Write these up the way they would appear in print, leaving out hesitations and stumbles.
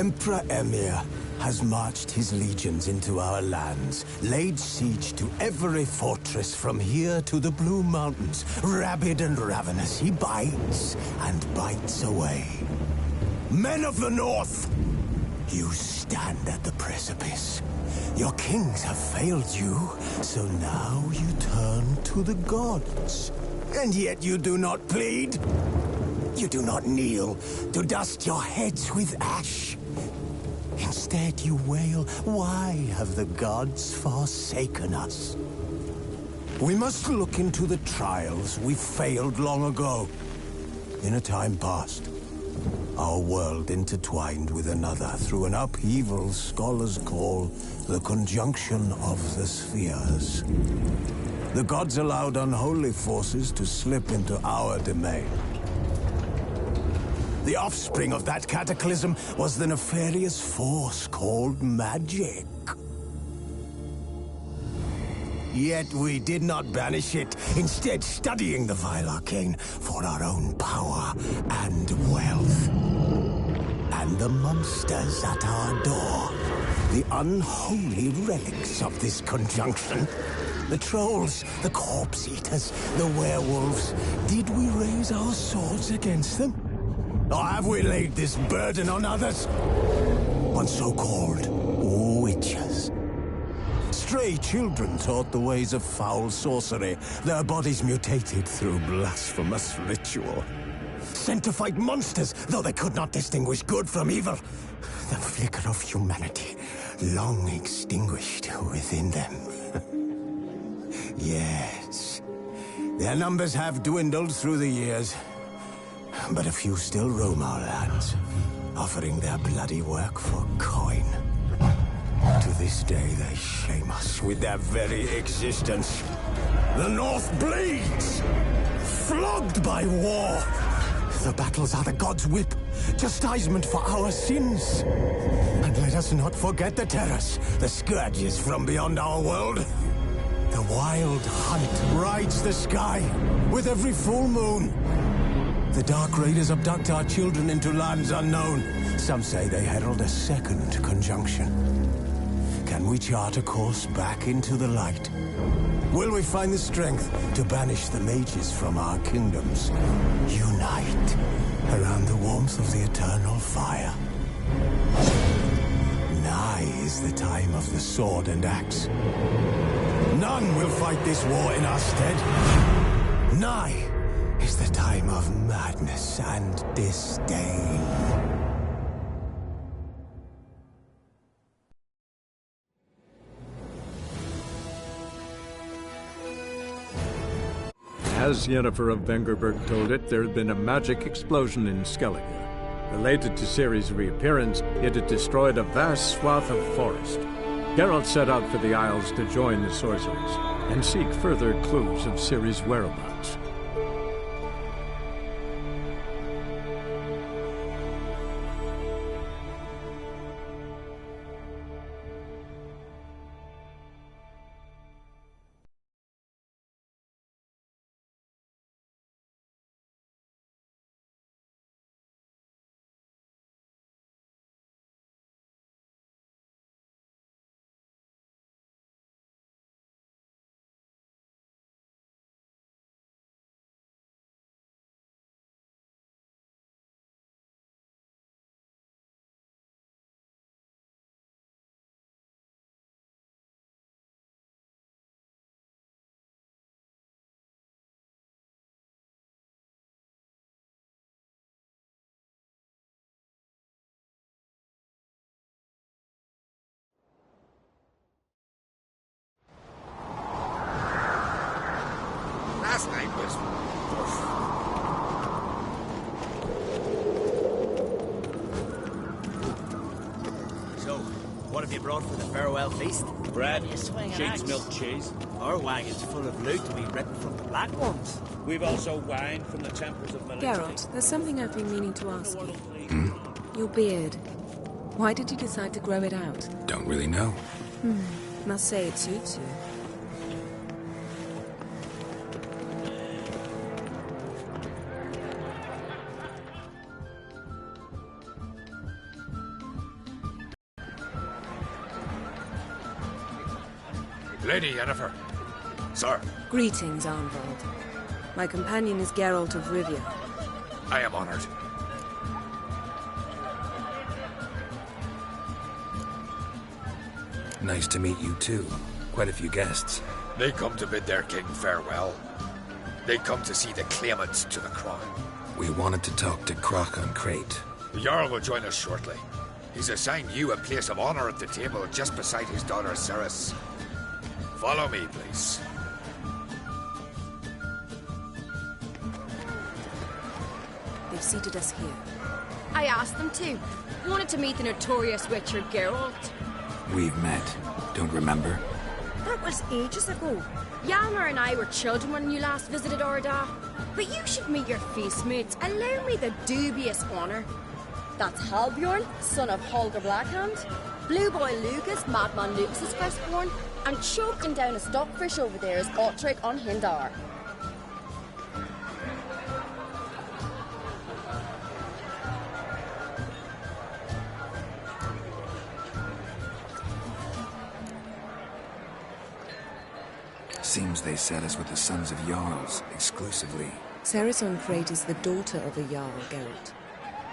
Emperor Emir has marched his legions into our lands, laid siege to every fortress from here to the Blue Mountains. Rabid and ravenous, he bites and bites away. Men of the North, you stand at the precipice. Your kings have failed you, so now you turn to the gods. And yet you do not plead. You do not kneel to dust your heads with ash. Instead you wail, why have the gods forsaken us? We must look into the trials we failed long ago. In a time past, our world intertwined with another through an upheaval scholars call the conjunction of the spheres. The gods allowed unholy forces to slip into our domain. The offspring of that cataclysm was the nefarious force called magic. Yet we did not banish it, instead studying the vile arcane for our own power and wealth. And the monsters at our door, the unholy relics of this conjunction. The trolls, the corpse-eaters, the werewolves. Did we raise our swords against them? Or have we laid this burden on others? On so-called witches. Stray children taught the ways of foul sorcery, their bodies mutated through blasphemous ritual. Sent to fight monsters, though they could not distinguish good from evil. The flicker of humanity, long extinguished within them. Yes, their numbers have dwindled through the years. But a few still roam our lands, offering their bloody work for coin. To this day, they shame us with their very existence. The North bleeds, flogged by war. The battles are the gods' whip, chastisement for our sins. And let us not forget the terrors, the scourges from beyond our world. The wild hunt rides the sky with every full moon. The Dark Raiders abduct our children into lands unknown. Some say they herald a second conjunction. Can we chart a course back into the light? Will we find the strength to banish the mages from our kingdoms? Unite around the warmth of the eternal fire. Nigh is the time of the sword and axe. None will fight this war in our stead. Nigh is the time of madness and disdain. As Yennefer of Vengerberg told it, there had been a magic explosion in Skellige. Related to Ciri's reappearance, it had destroyed a vast swath of forest. Geralt set out for the Isles to join the sorcerers and seek further clues of Ciri's whereabouts. Last night was... So, what have you brought for the farewell feast? Bread, You swing an sheep's axe. milk cheese. Our wagon's full of loot to be ripped from the black ones. We've also wine from the temples of Melancholy. Geralt, there's something I've been meaning to ask you. Your beard. Why did you decide to grow it out? Don't really know. Must say it suits you. Lady Yennefer. Sir, Greetings, Arnvald. My companion is Geralt of Rivia. I am honored. Nice to meet you too. Quite a few guests. They come to bid their king farewell. They come to see the claimants to the crown. We wanted to talk to Croc on Crate. The Jarl will join us shortly. He's assigned you a place of honor at the table just beside his daughter Ceres. Follow me, please. They've seated us here. I asked them to. Wanted to meet the notorious Witcher Geralt. We've met. Don't remember? That was ages ago. Hjalmar and I were children when you last visited Orda. But you should meet your feast mates. Allow me the dubious honour. That's Halbjorn, son of Holger Blackhand. Blue Boy Lucas, Madman Lucas's firstborn. And choking down a stockfish over there is Otrek on Hindar. Seems they set us with the sons of Jarls, exclusively. Ceres on Crate is the daughter of a Jarl, Geralt.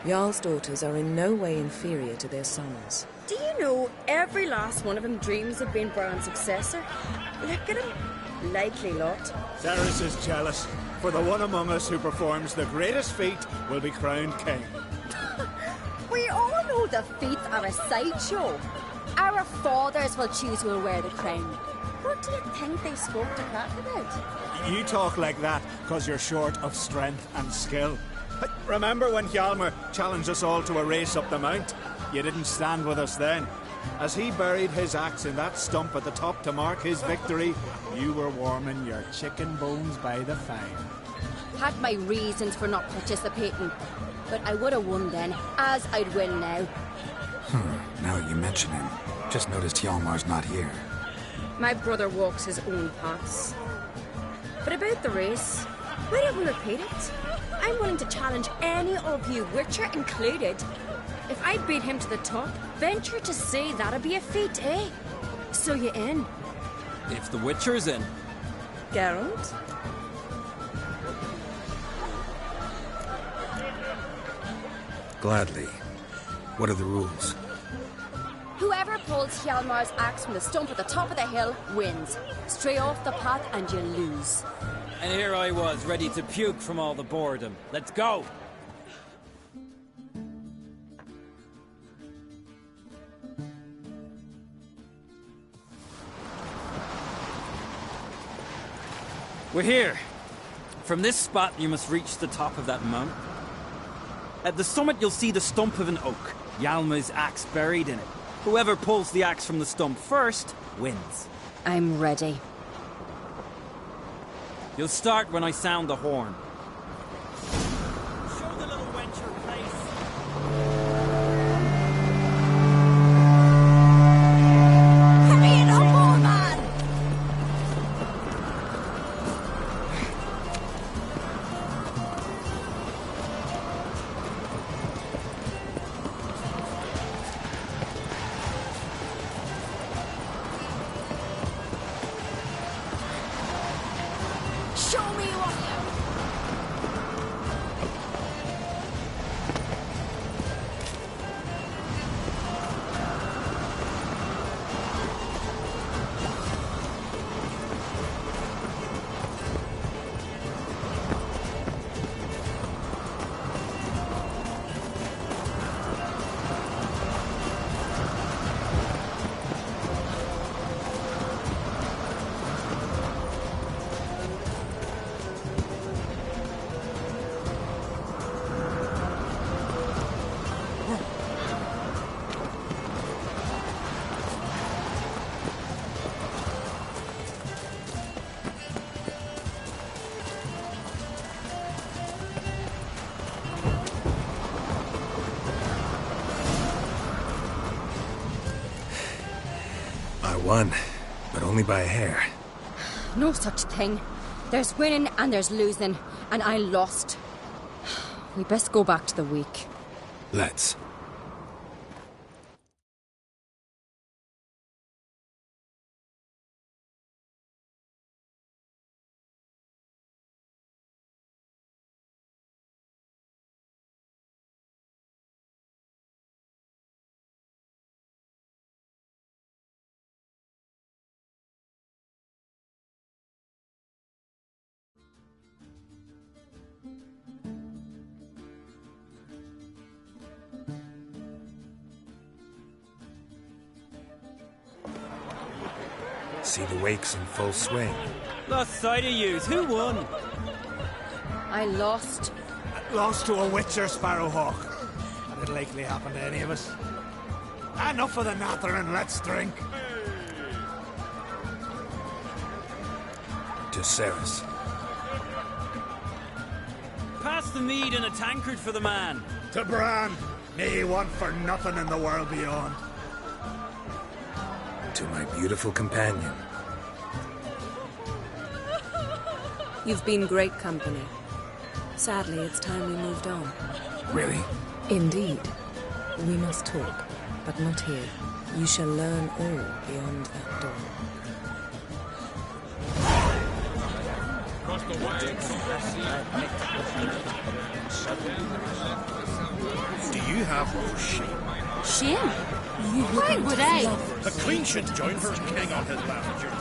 Jarl's daughters are in no way inferior to their sons. Do you know every last one of them dreams of being Bran's successor? Look at him. Likely lot. Ceres is jealous, for the one among us who performs the greatest feat will be crowned king. We all know the feats are a sideshow. Our fathers will choose who will wear the crown. What do you think they spoke to Crack about? You talk like that because you're short of strength and skill. But remember when Hjalmar challenged us all to a race up the mount? You didn't stand with us then. As he buried his axe in that stump at the top to mark his victory, you were warming your chicken bones by the fire. Had my reasons for not participating, but I would have won then, as I'd win now. Now that you mention him, just noticed Hjalmar's not here. My brother walks his own paths. But about the race, why don't we repeat it? I'm willing to challenge any of you, Witcher included. If I beat him to the top, venture to say that'd be a feat, eh? So you in? If the Witcher's in. Geralt? Gladly. What are the rules? Whoever pulls Hjalmar's axe from the stump at the top of the hill wins. Stray off the path and you lose. And here I was, ready to puke from all the boredom. Let's go! We're here. From this spot, you must reach the top of that mountain. At the summit, you'll see the stump of an oak. Hjalmar's axe buried in it. Whoever pulls the axe from the stump first, wins. I'm ready. You'll start when I sound the horn. Show the little wench her place. Hurry it up, old man! Show me what I won, but only by a hair. No such thing. There's winning and there's losing, and I lost. We best go back to the week. Let's. See the wakes in full swing. Lost sight of yous. Who won? I lost. Lost to a witcher, Sparrowhawk. And it'll likely happen to any of us. Enough of the nattering, let's drink. To Ceres. Pass the mead in a tankard for the man. To Bran, may he want for nothing in the world beyond. To my beautiful companion. You've been great company. Sadly, it's time we moved on. Really? Indeed. We must talk, but not here. You shall learn all beyond that door. Do you have more sheep? Shame? Why would I? The Queen should join her king on his latitude.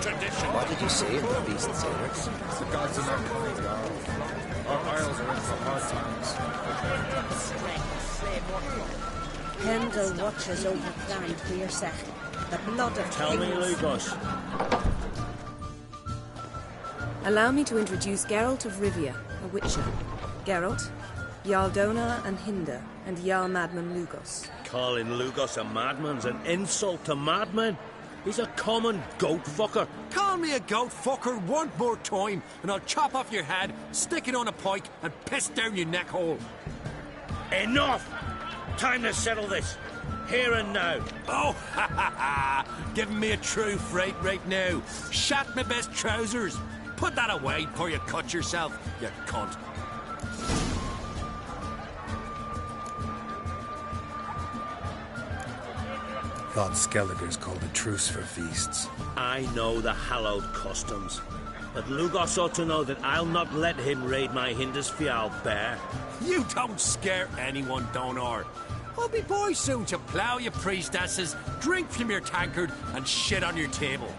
Tradition. What did you say about the beast sailors? The gods are not kind, Jarl. Our isles are in for hard times. Pendle watches over Clan Tweersech. The blood of Tell me, Lugos. Allow me to introduce Geralt of Rivia, a witcher. Geralt, Jarl Donar and Hinder, and Jarl Madman Lugos. Calling Lugos a madman's an insult to madmen. He's a common goat fucker. Call me a goat fucker one more time, and I'll chop off your head, stick it on a pike, and piss down your neck hole. Enough! Time to settle this. Here and now. Oh, ha ha ha! Giving me a true fright right now. Shat my best trousers. Put that away before you cut yourself, you cunt. Thought Skelliger's called a truce for feasts. I know the hallowed customs. But Lugos ought to know that I'll not let him raid my Hindisfial bear. You don't scare anyone, Donar. I'll be boy soon to plough you priestesses, drink from your tankard, and shit on your table.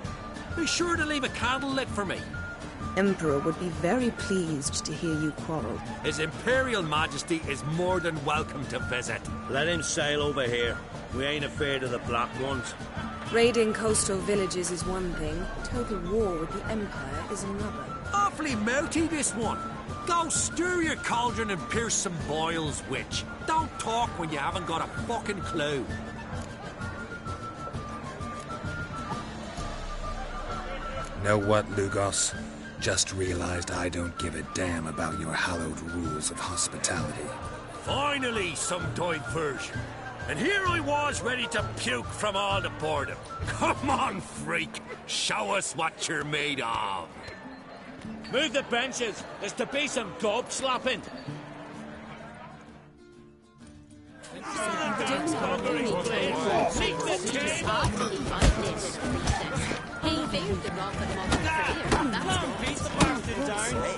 Be sure to leave a candle lit for me. Emperor would be very pleased to hear you quarrel. His Imperial Majesty is more than welcome to visit. Let him sail over here. We ain't afraid of the Black Ones. Raiding coastal villages is one thing. Total war with the Empire is another. Awfully mouty, this one. Go stir your cauldron and pierce some boils, witch. Don't talk when you haven't got a fucking clue. Know what, Lugos? Just realized I don't give a damn about your hallowed rules of hospitality. Finally, some diversion. And here I was ready to puke from all the boredom. Come on, freak. Show us what you're made of. Move the benches. There's to be some gob slapping.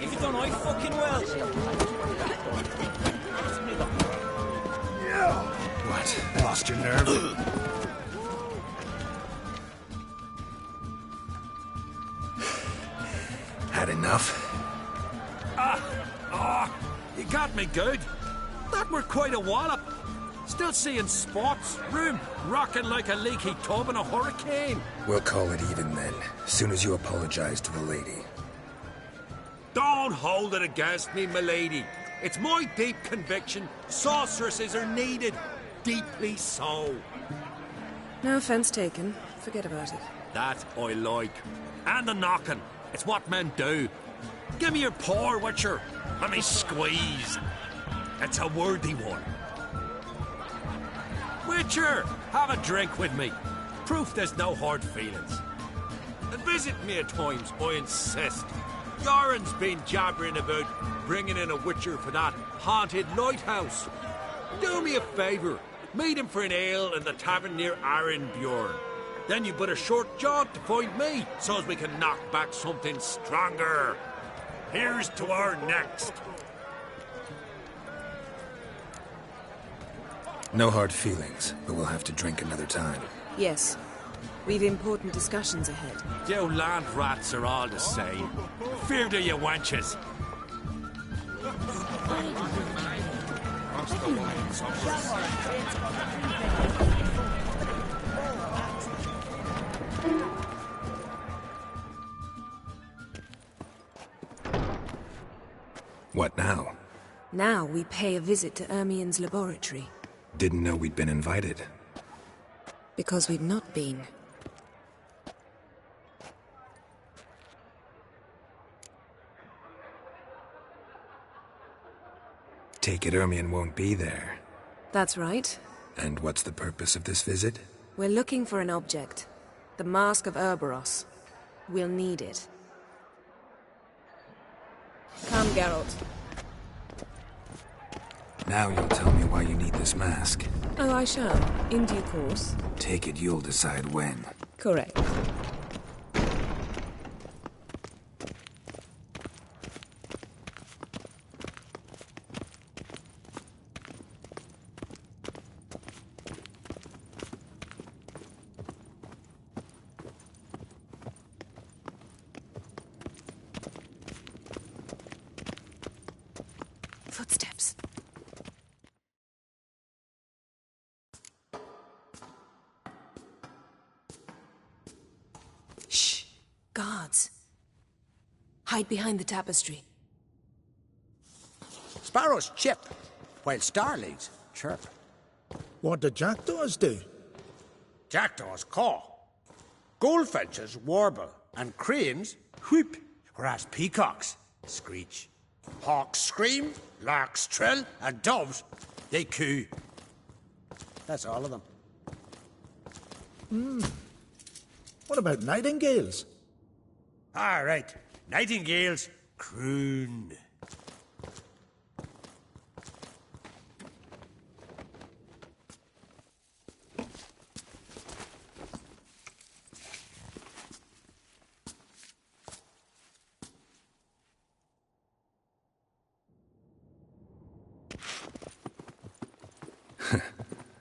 You've done I fucking well. What? Lost your nerve? Had enough? You got me good. That were quite a wallop. Still seeing spots, room rocking like a leaky tub in a hurricane. We'll call it even then, soon as you apologize to the lady. Don't hold it against me, milady. It's my deep conviction sorceresses are needed. Deeply so. No offense taken. Forget about it. That I like. And the knocking. It's what men do. Give me your paw, Witcher. Let me squeeze. It's a worthy one. Witcher, have a drink with me. Proof there's no hard feelings. And visit me at times, I insist. Yoren's been jabbering about bringing in a Witcher for that haunted lighthouse. Do me a favour. Meet him for an ale in the tavern near Arenbjorn. Then you but a short jaunt to find me, so as we can knock back something stronger. Here's to our next. No hard feelings, but we'll have to drink another time. Yes. We've important discussions ahead. You land rats are all the same. Fear to you wenches. What now? Now we pay a visit to Ermien's laboratory. Didn't know we'd been invited. Because we've not been. Take it Ermien won't be there. That's right. And what's the purpose of this visit? We're looking for an object. The Mask of Ouroboros. We'll need it. Come, Geralt. Now you'll tell me why you need this mask. Oh, I shall. In due course. Take it you'll decide when. Correct. Footsteps. Shh! Guards. Hide behind the tapestry. Sparrows chip, while starlings chirp. What do jackdaws do? Jackdaws caw. Goldfinches warble, and cranes whoop, whereas peacocks screech. Hawks scream, larks trill, and doves, they coo. That's all of them. What about nightingales? All right, nightingales croon.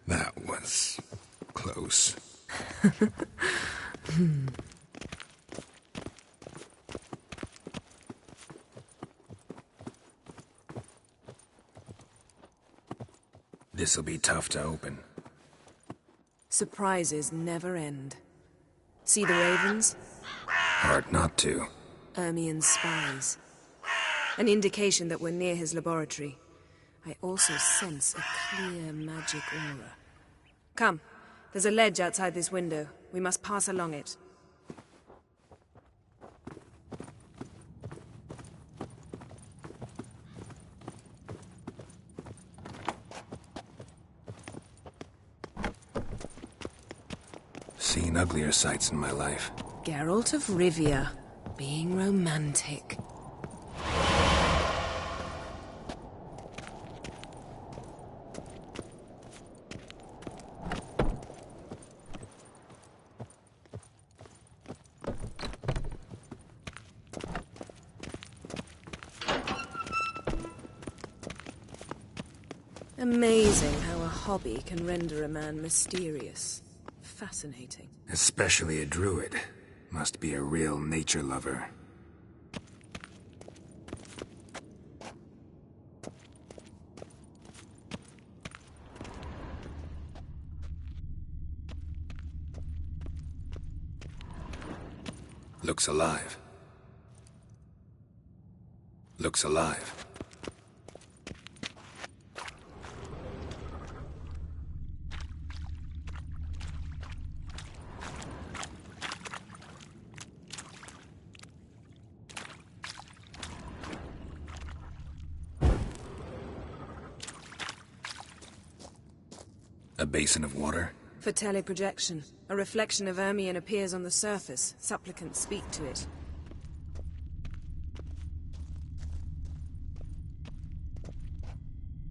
That was close. This'll be tough to open. Surprises never end. See the ravens? Hard not to. Ermien's spies. An indication that we're near his laboratory. I also sense a clear magic aura. Come, there's a ledge outside this window. We must pass along it. Seen uglier sights in my life. Geralt of Rivia, being romantic. Amazing how a hobby can render a man mysterious. Fascinating. Especially a druid. Must be a real nature lover. Looks alive. Looks alive. A basin of water? For teleprojection. A reflection of Ermien appears on the surface. Supplicants speak to it.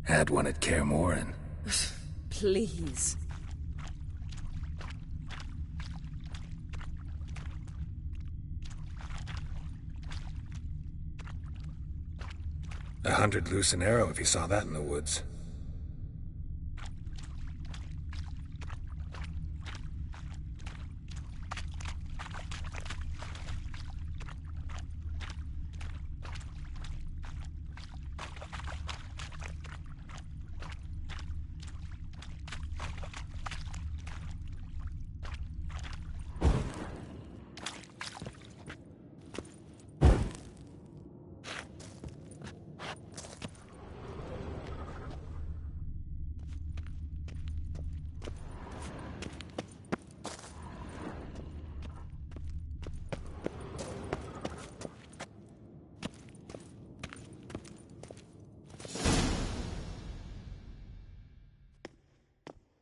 Had one at Kaer Morhen. Please. $100 loose an arrow if you saw that in the woods.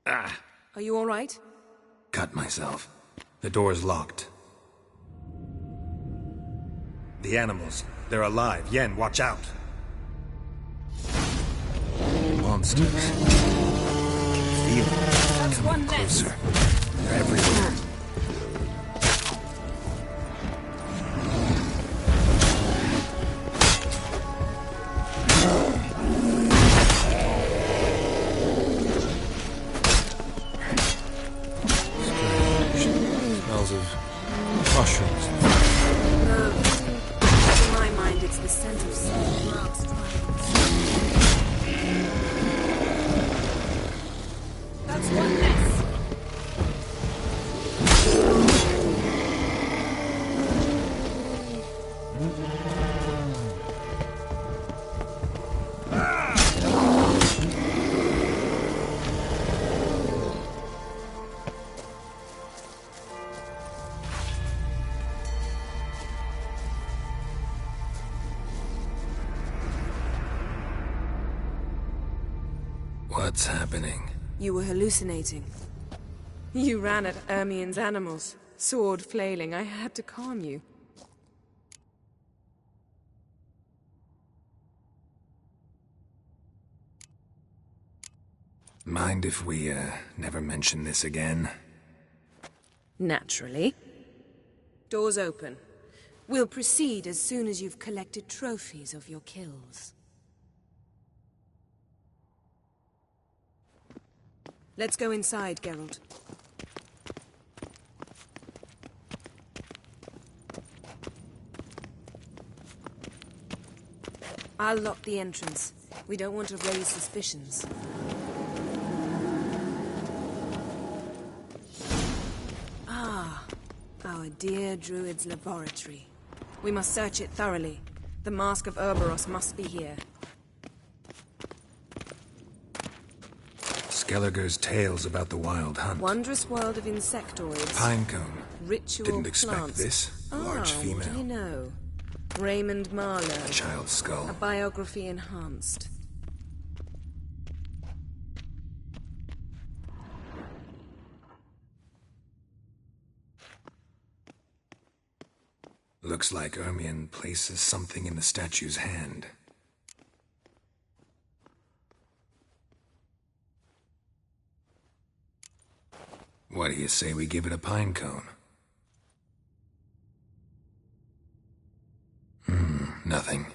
Ah! Are you all right? Cut myself. The door's locked. The animals. They're alive. Yen, watch out! Monsters. Feel them. That's one less. Closer. They're everywhere. Smells of mushrooms. No. In my mind, it's the scent of salt grass dragons. That's one less. What's happening? You were hallucinating. You ran at Ermien's animals, sword flailing. I had to calm you. Mind if we, never mention this again? Naturally. Doors open. We'll proceed as soon as you've collected trophies of your kills. Let's go inside, Geralt. I'll lock the entrance. We don't want to raise suspicions. Ah, our dear Druid's laboratory. We must search it thoroughly. The Mask of Ouroboros must be here. Skelliger's tales about the wild hunt. Wondrous world of insectoids. Pinecone. Ritual Didn't expect plants. this. Large female. What do you know? Raymond Marlowe. A child's skull. A biography enhanced. Looks like Ermion places something in the statue's hand. What do you say we give it a pine cone? Nothing.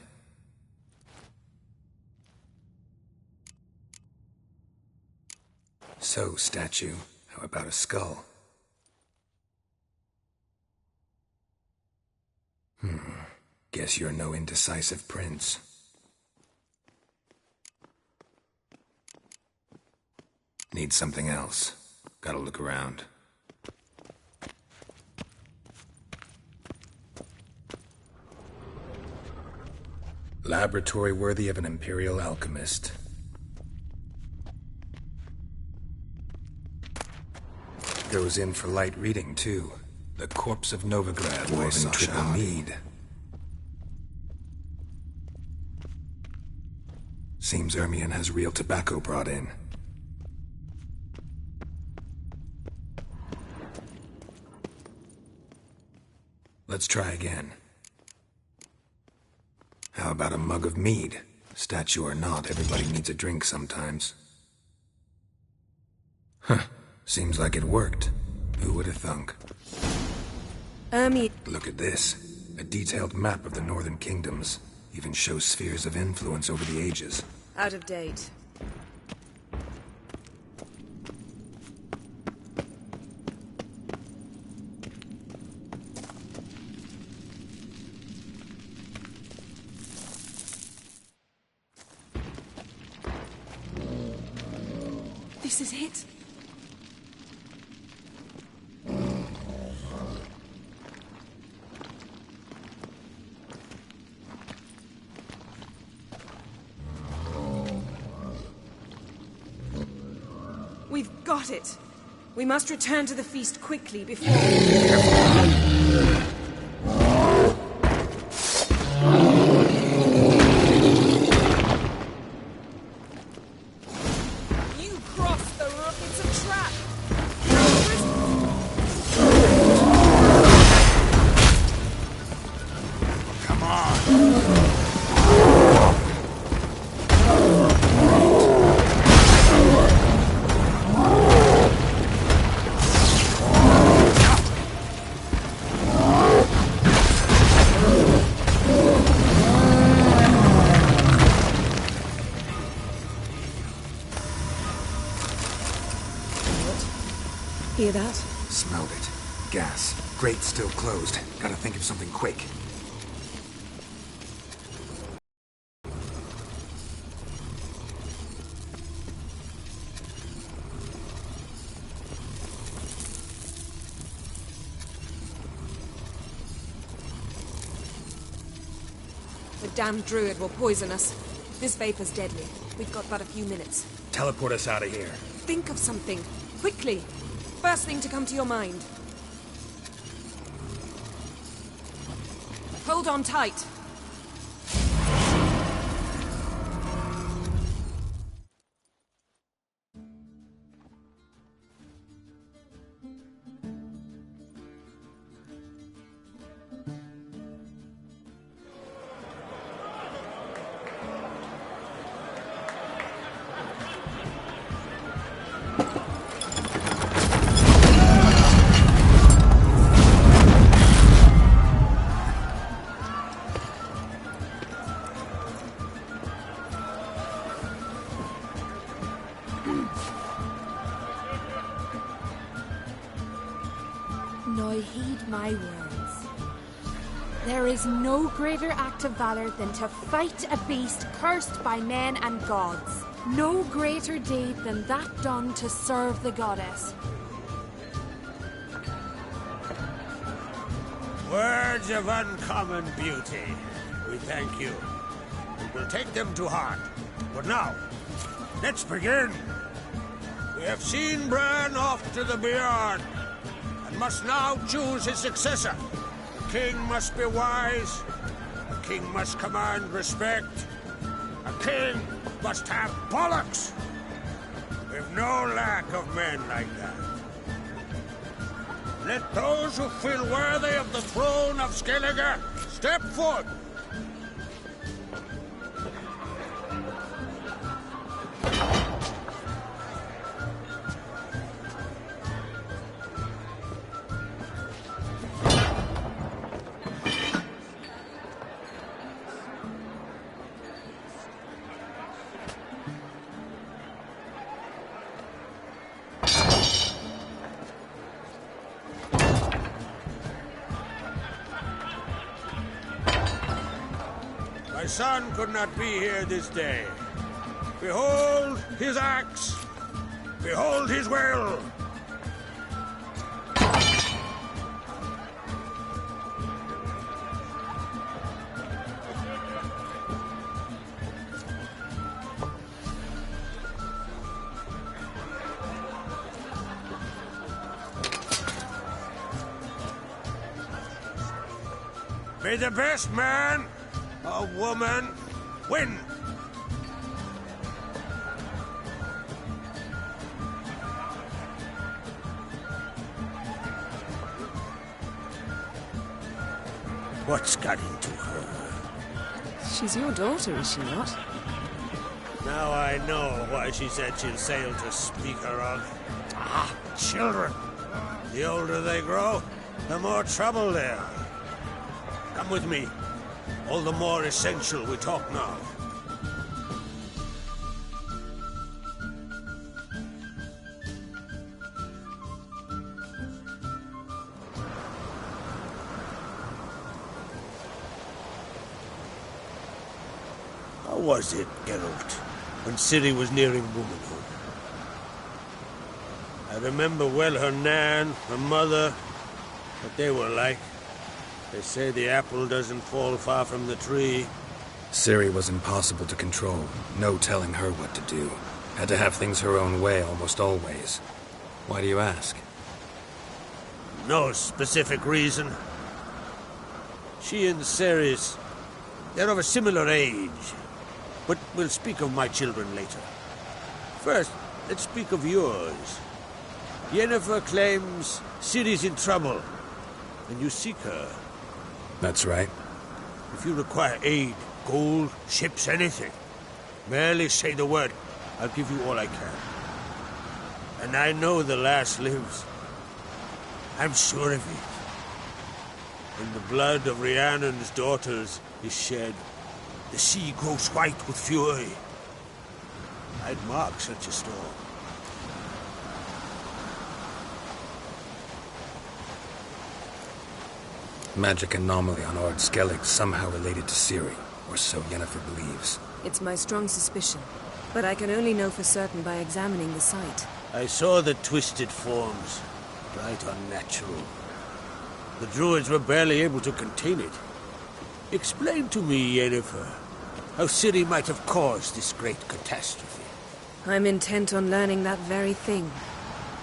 So, statue, how about a skull? Guess you're no indecisive prince. Need something else. Gotta look around. Laboratory worthy of an imperial alchemist. Goes in for light reading, too. The corpse of Novigrad, Dwarven triple mead. Seems Ermion has real tobacco brought in. Let's try again. How about a mug of mead? Statue or not, everybody needs a drink sometimes. Huh. Seems like it worked. Who would have thunk? Look at this. A detailed map of the northern kingdoms. Even shows spheres of influence over the ages. Out of date. This is it. We've got it. We must return to the feast quickly before... You crossed the road. It's a Hear that? Smelled it. Gas. Grate still closed. Gotta think of something quick. The damned druid will poison us. This vapor's deadly. We've got but a few minutes. Teleport us out of here. Think of something. Quickly. First thing to come to your mind. Hold on tight. Now heed my words. There is no greater act of valor than to fight a beast cursed by men and gods. No greater deed than that done to serve the goddess. Words of uncommon beauty. We thank you. We will take them to heart. But now, let's begin. We have seen Bran off to the beyond, and must now choose his successor. The king must be wise. The king must command respect. A king must have bollocks. We've no lack of men like that. Let those who feel worthy of the throne of Skellige step forth. My son could not be here this day. Behold his axe. Behold his will. May the best man or woman win. What's got into her? She's your daughter, is she not? Now I know why she said she'll sail to speak her of. Ah, children. The older they grow, the more trouble they are. Come with me. All the more essential we talk now. How was it, Geralt, when Ciri was nearing womanhood? I remember well her nan, her mother, what they were like. They say the apple doesn't fall far from the tree. Ciri was impossible to control. No telling her what to do. Had to have things her own way almost always. Why do you ask? No specific reason. She and Ceres, they're of a similar age. But we'll speak of my children later. First, let's speak of yours. Yennefer claims Ciri's in trouble, and you seek her. That's right. If you require aid, gold, ships, anything, merely say the word. I'll give you all I can. And I know the lass lives. I'm sure of it. When the blood of Rhiannon's daughters is shed, the sea grows white with fury. I'd mark such a storm. Magic anomaly on Ard Skellig somehow related to Ciri, or so Yennefer believes. It's my strong suspicion, but I can only know for certain by examining the site. I saw the twisted forms. Right unnatural. The druids were barely able to contain it. Explain to me, Yennefer, how Ciri might have caused this great catastrophe. I'm intent on learning that very thing,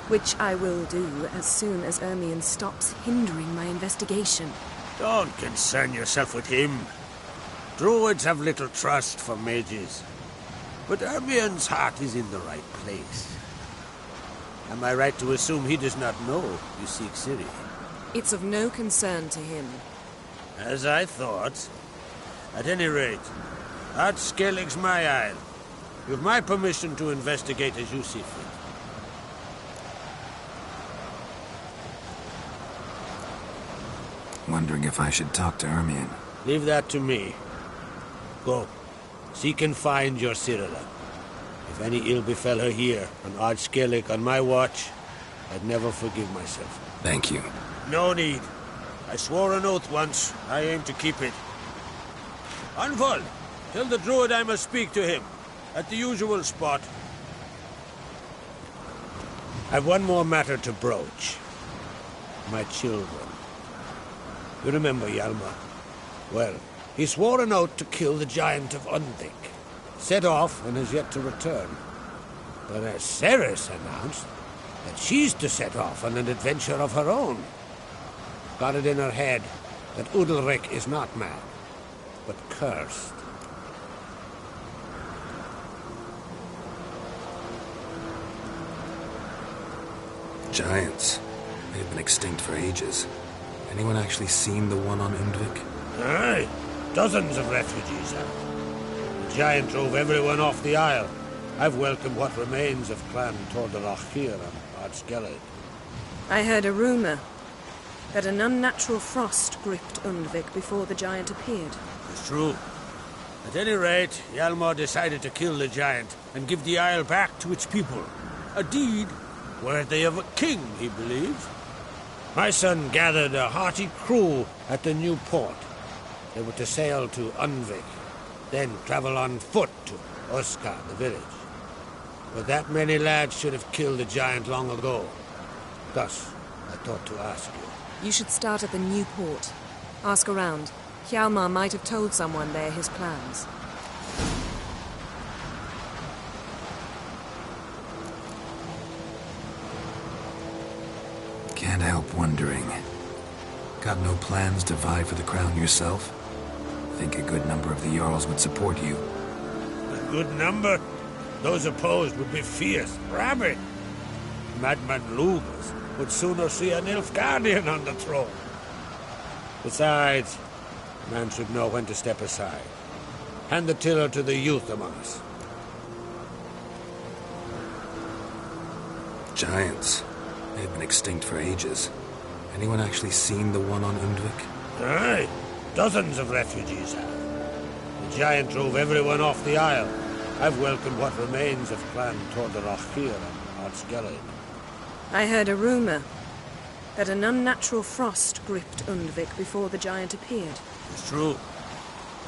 which I will do as soon as Ermion stops hindering my investigation. Don't concern yourself with him. Druids have little trust for mages. But Ermion's heart is in the right place. Am I right to assume he does not know you seek Ciri? It's of no concern to him. As I thought. At any rate, Ard Skellig's my isle. You have my permission to investigate as you see fit. Wondering if I should talk to Ermion. Leave that to me. Go. Seek and find your Cirilla. If any ill befell her here, on Ard Skellig on my watch, I'd never forgive myself. Thank you. No need. I swore an oath once. I aim to keep it. Anvald, tell the druid I must speak to him. At the usual spot. I've one more matter to broach. My children. You remember Hjalmar? Well, he swore an oath to kill the giant of Undvik. Set off and has yet to return. But as Ceres announced that she's to set off on an adventure of her own. Got it in her head that Udalric is not mad, but cursed. Giants. They've been extinct for ages. Anyone actually seen the one on Undvik? Aye. Dozens of refugees have. The giant drove everyone off the isle. I've welcomed what remains of Clan Tordarach here on Ard Skellig. I heard a rumor that an unnatural frost gripped Undvik before the giant appeared. It's true. At any rate, Hjalmar decided to kill the giant and give the isle back to its people. A deed worthy of a king, he believed. My son gathered a hearty crew at the new port. They were to sail to Undvik, then travel on foot to Oskar, the village. But that many lads should have killed the giant long ago. Thus, I thought to ask you. You should start at the new port. Ask around. Hjalmar might have told someone there his plans. Can't help wondering. Got no plans to vie for the crown yourself? Think a good number of the Jarls would support you. A good number? Those opposed would be fierce, rabid. Madman Lugas would sooner see an Nilfgaardian on the throne. Besides, a man should know when to step aside. Hand the tiller to the youth among us. Giants. They've been extinct for ages. Anyone actually seen the one on Undvik? Aye. Dozens of refugees have. The giant drove everyone off the isle. I've welcomed what remains of Clan Tordarach here on Ard Skellig. I heard a rumor that an unnatural frost gripped Undvik before the giant appeared. It's true.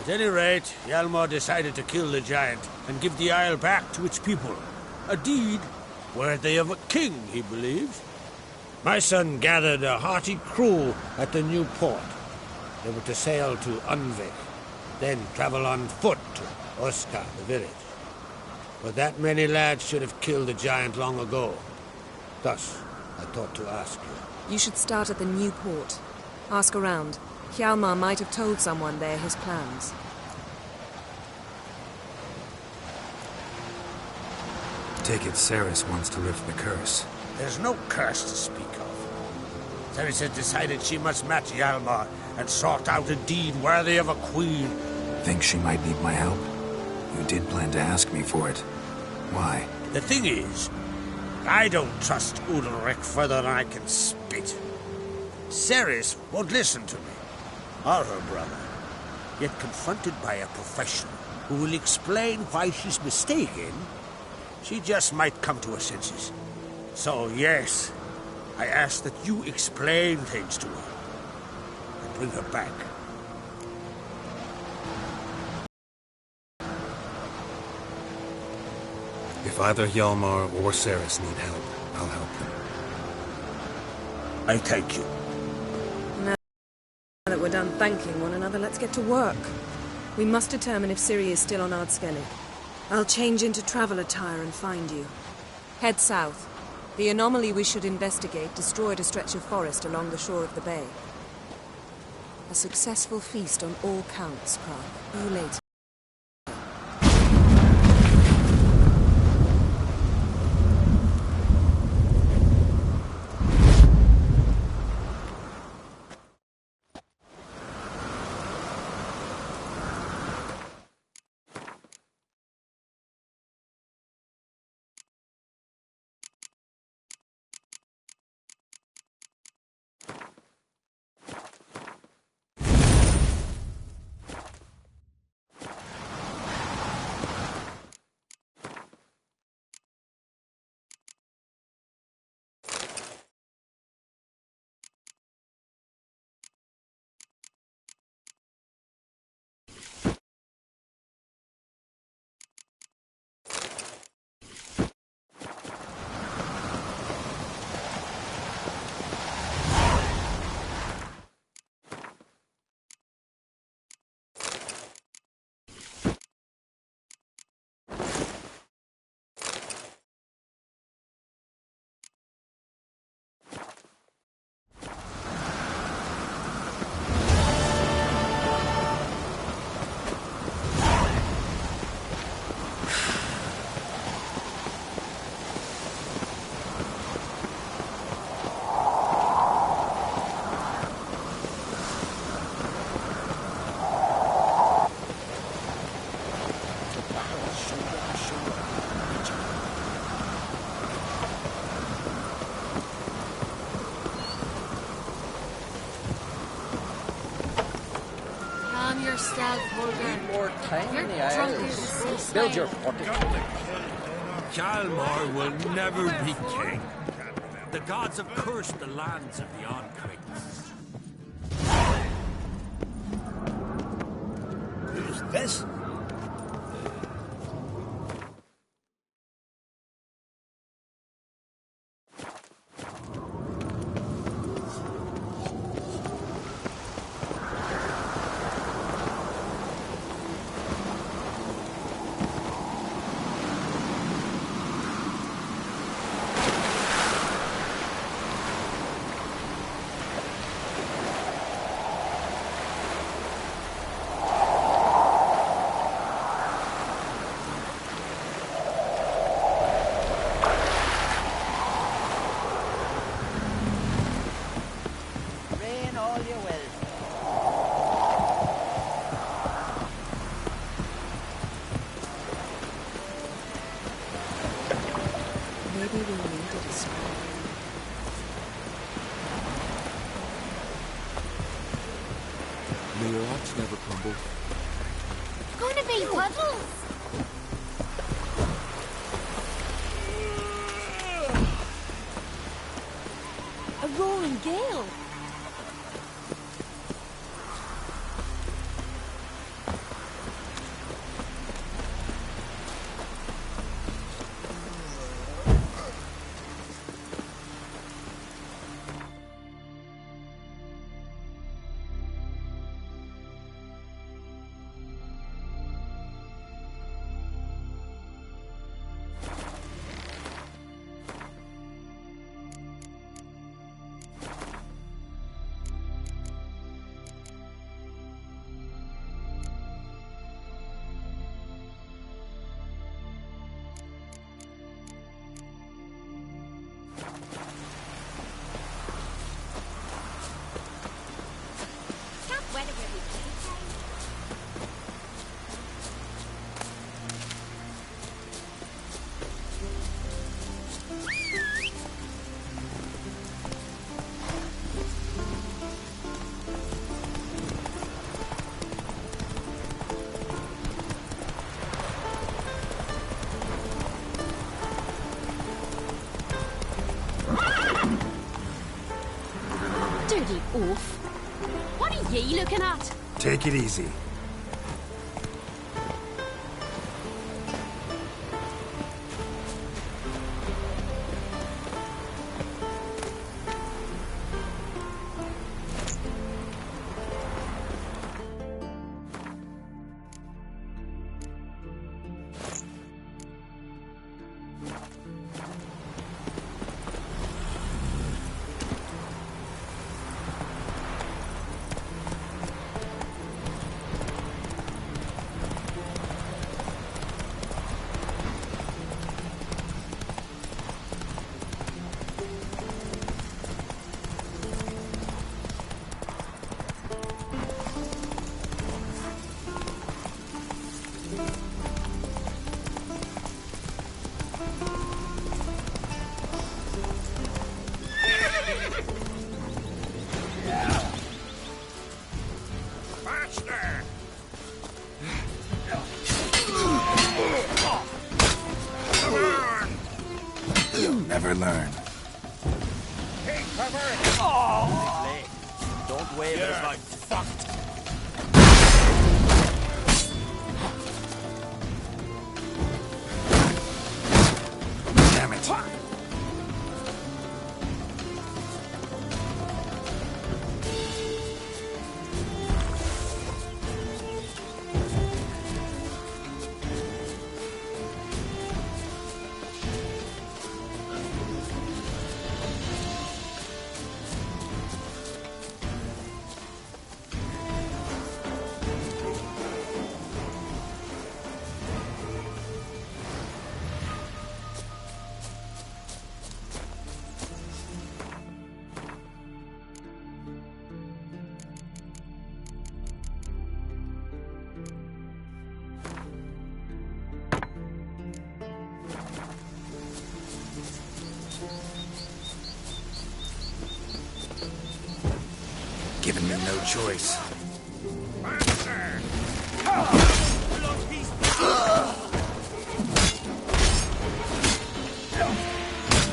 At any rate, Hjalmar decided to kill the giant and give the isle back to its people. A deed worthy of a king, he believed. My son gathered a hearty crew at the new port. They were to sail to Undvik, then travel on foot to Oskar, the village. But that many lads should have killed the giant long ago. Thus, I thought to ask you. You should start at the new port. Ask around. Hjalmar might have told someone there his plans. Take it Ceres wants to lift the curse. There's no curse to speak of. Ceres had decided she must match Hjalmar and sort out a deed worthy of a queen. Think she might need my help? You did plan to ask me for it. Why? The thing is, I don't trust Udalric further than I can spit. Ceres won't listen to me, or her brother. Yet confronted by a professional who will explain why she's mistaken, she just might come to her senses. So yes, I ask that you explain things to her. And bring her back. If either Hjalmar or Ceres need help, I'll help them. I thank you. Now that we're done thanking one another, let's get to work. We must determine if Ciri is still on Ardskellig. I'll change into travel attire and find you. Head south. The anomaly we should investigate destroyed a stretch of forest along the shore of the bay. A successful feast on all counts, Prague. You later. Need more time in the Isles. Build your fortitude. Hjalmar will never be king. The gods have cursed the lands of the Onkrings. Who's this? May your rocks never crumble. Gonna be puddles! A roaring gale! Dirty oaf. What are are ye looking at? Take it easy. Never learn. Hey, cover! Don't wave it as like fucked. Damn it. Giving me no choice.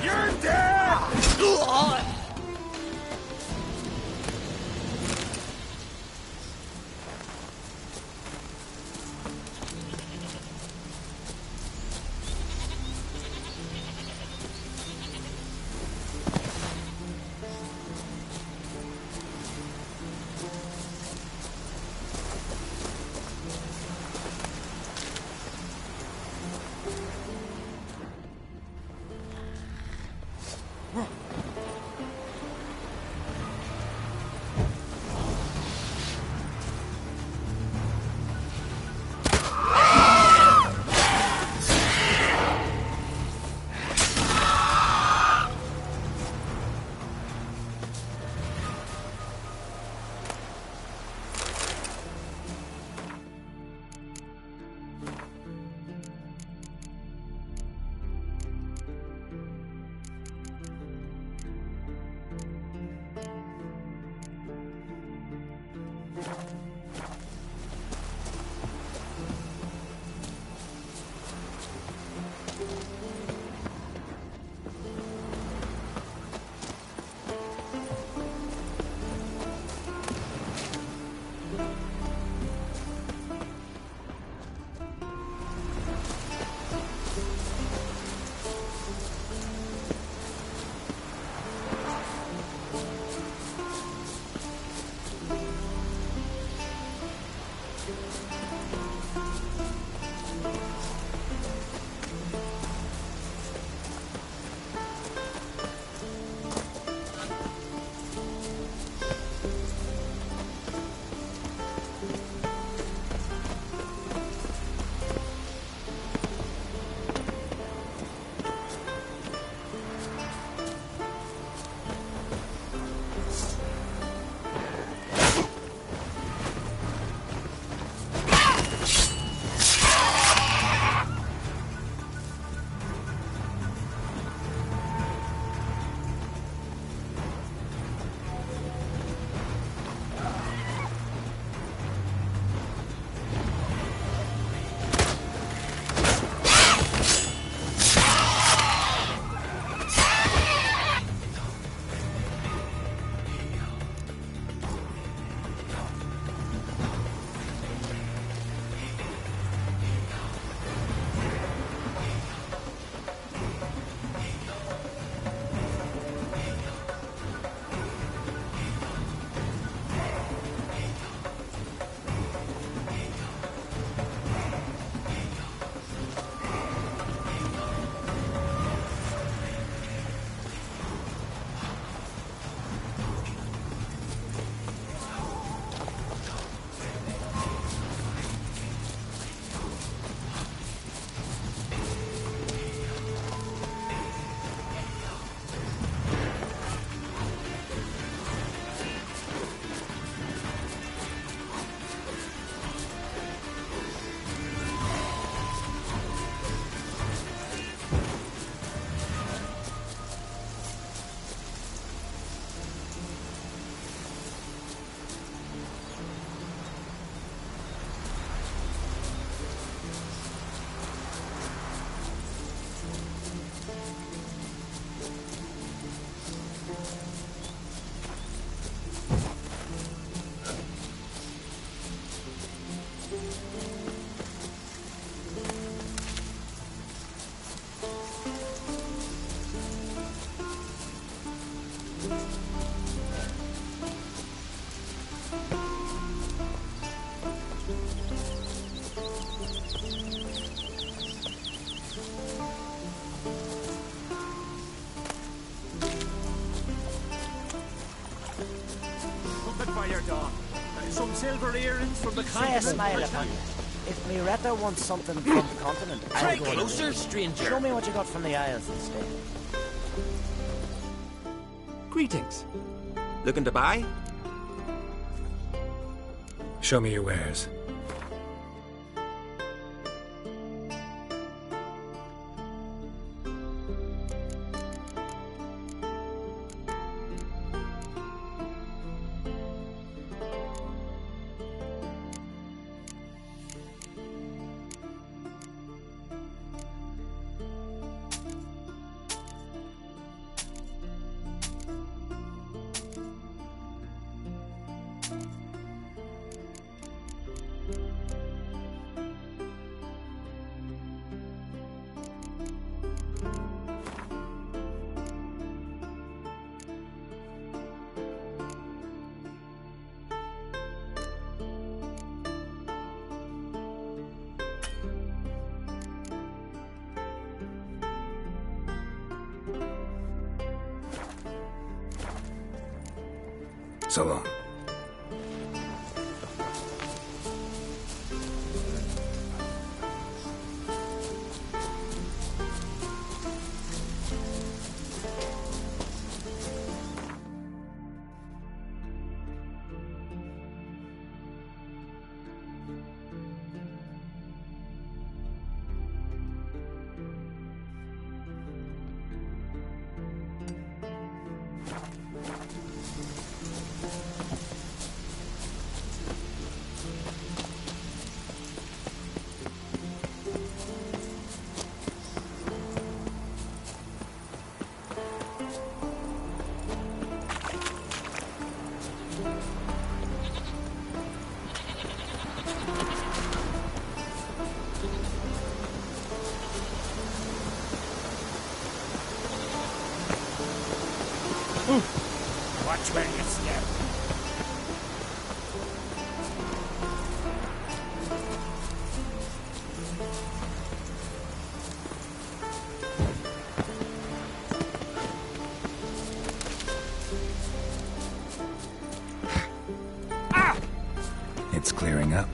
You're dead! fire, Dawn. Some silver earrings from the Say a smile upon you. If Miretta wants something from the continent, I'll go closer, stranger. Show me what you got from the Isles instead. Greetings. Looking to buy? Show me your wares. So long. Watch where you step. It's clearing up.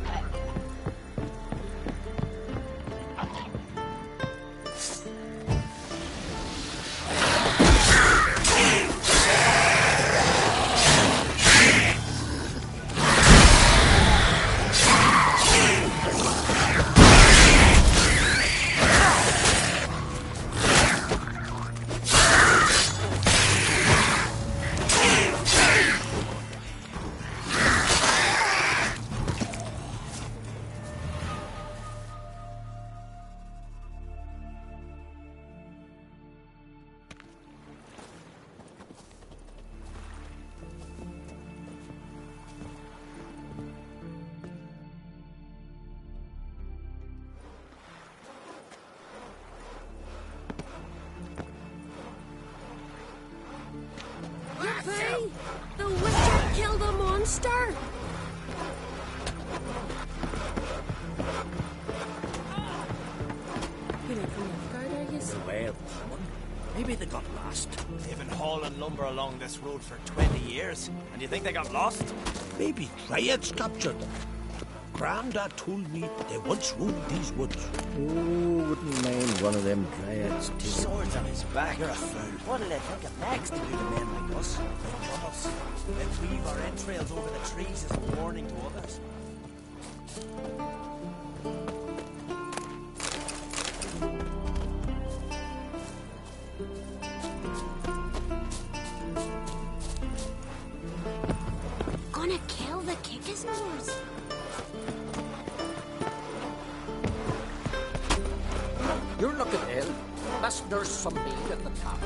Yippee! The Witcher killed a monster! You don't come off guard, are you? Well, maybe they got lost. They've been hauling lumber along this road for 20 years. And you think they got lost? Maybe Dryads captured them. Grandad told me they once roamed these woods. Oh, wouldn't mind one of them Dryads, too. Swords on his back. You're a fool. What'll they think of next? To be the men like us. They cut us. They weave our entrails over the trees as a warning to others. Gonna kill the Kickasnores. You're looking ill. Let's nurse some meat at the top.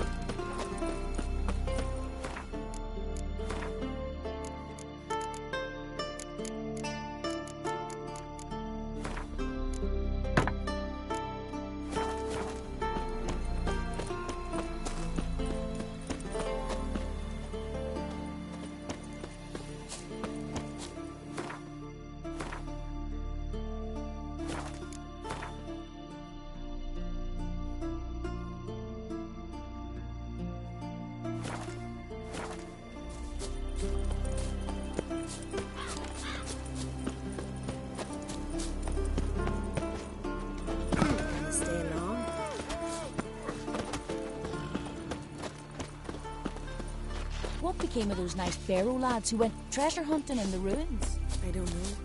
what became of those nice Barrow lads who went treasure hunting in the ruins? I don't know,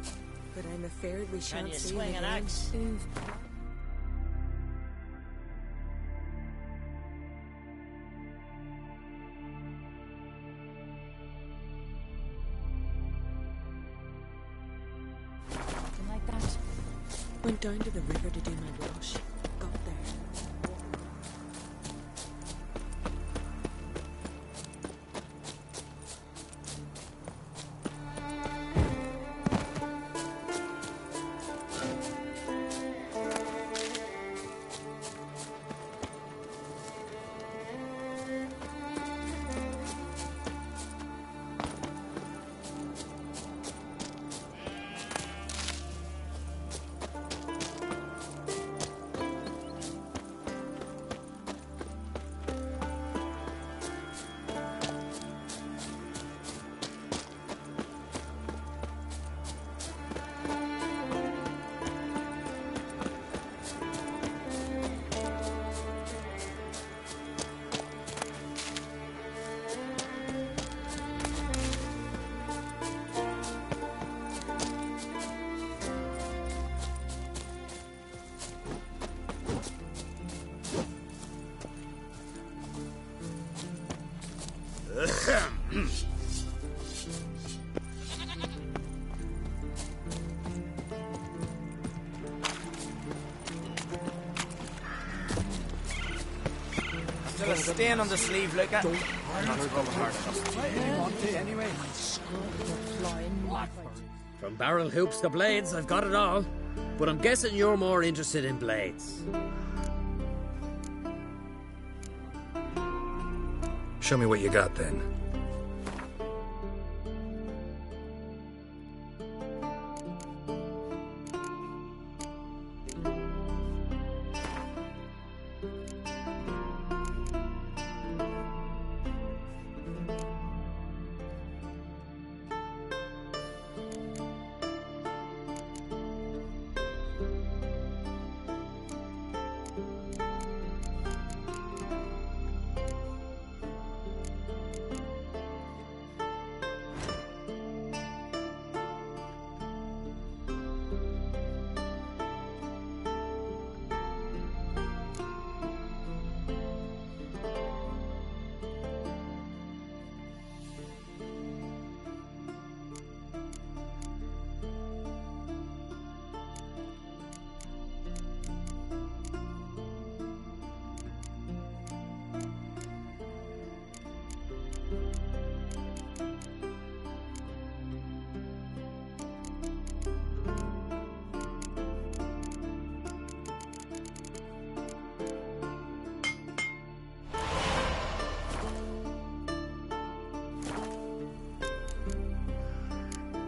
but I'm afraid we shan't you see swing them an again. axe? Something like that. Went down to the river to do my wash. Got there. Still a stain on the sleeve, Luca. From barrel hoops to blades, I've got it all. But I'm guessing you're more interested in blades. Show me what you got then.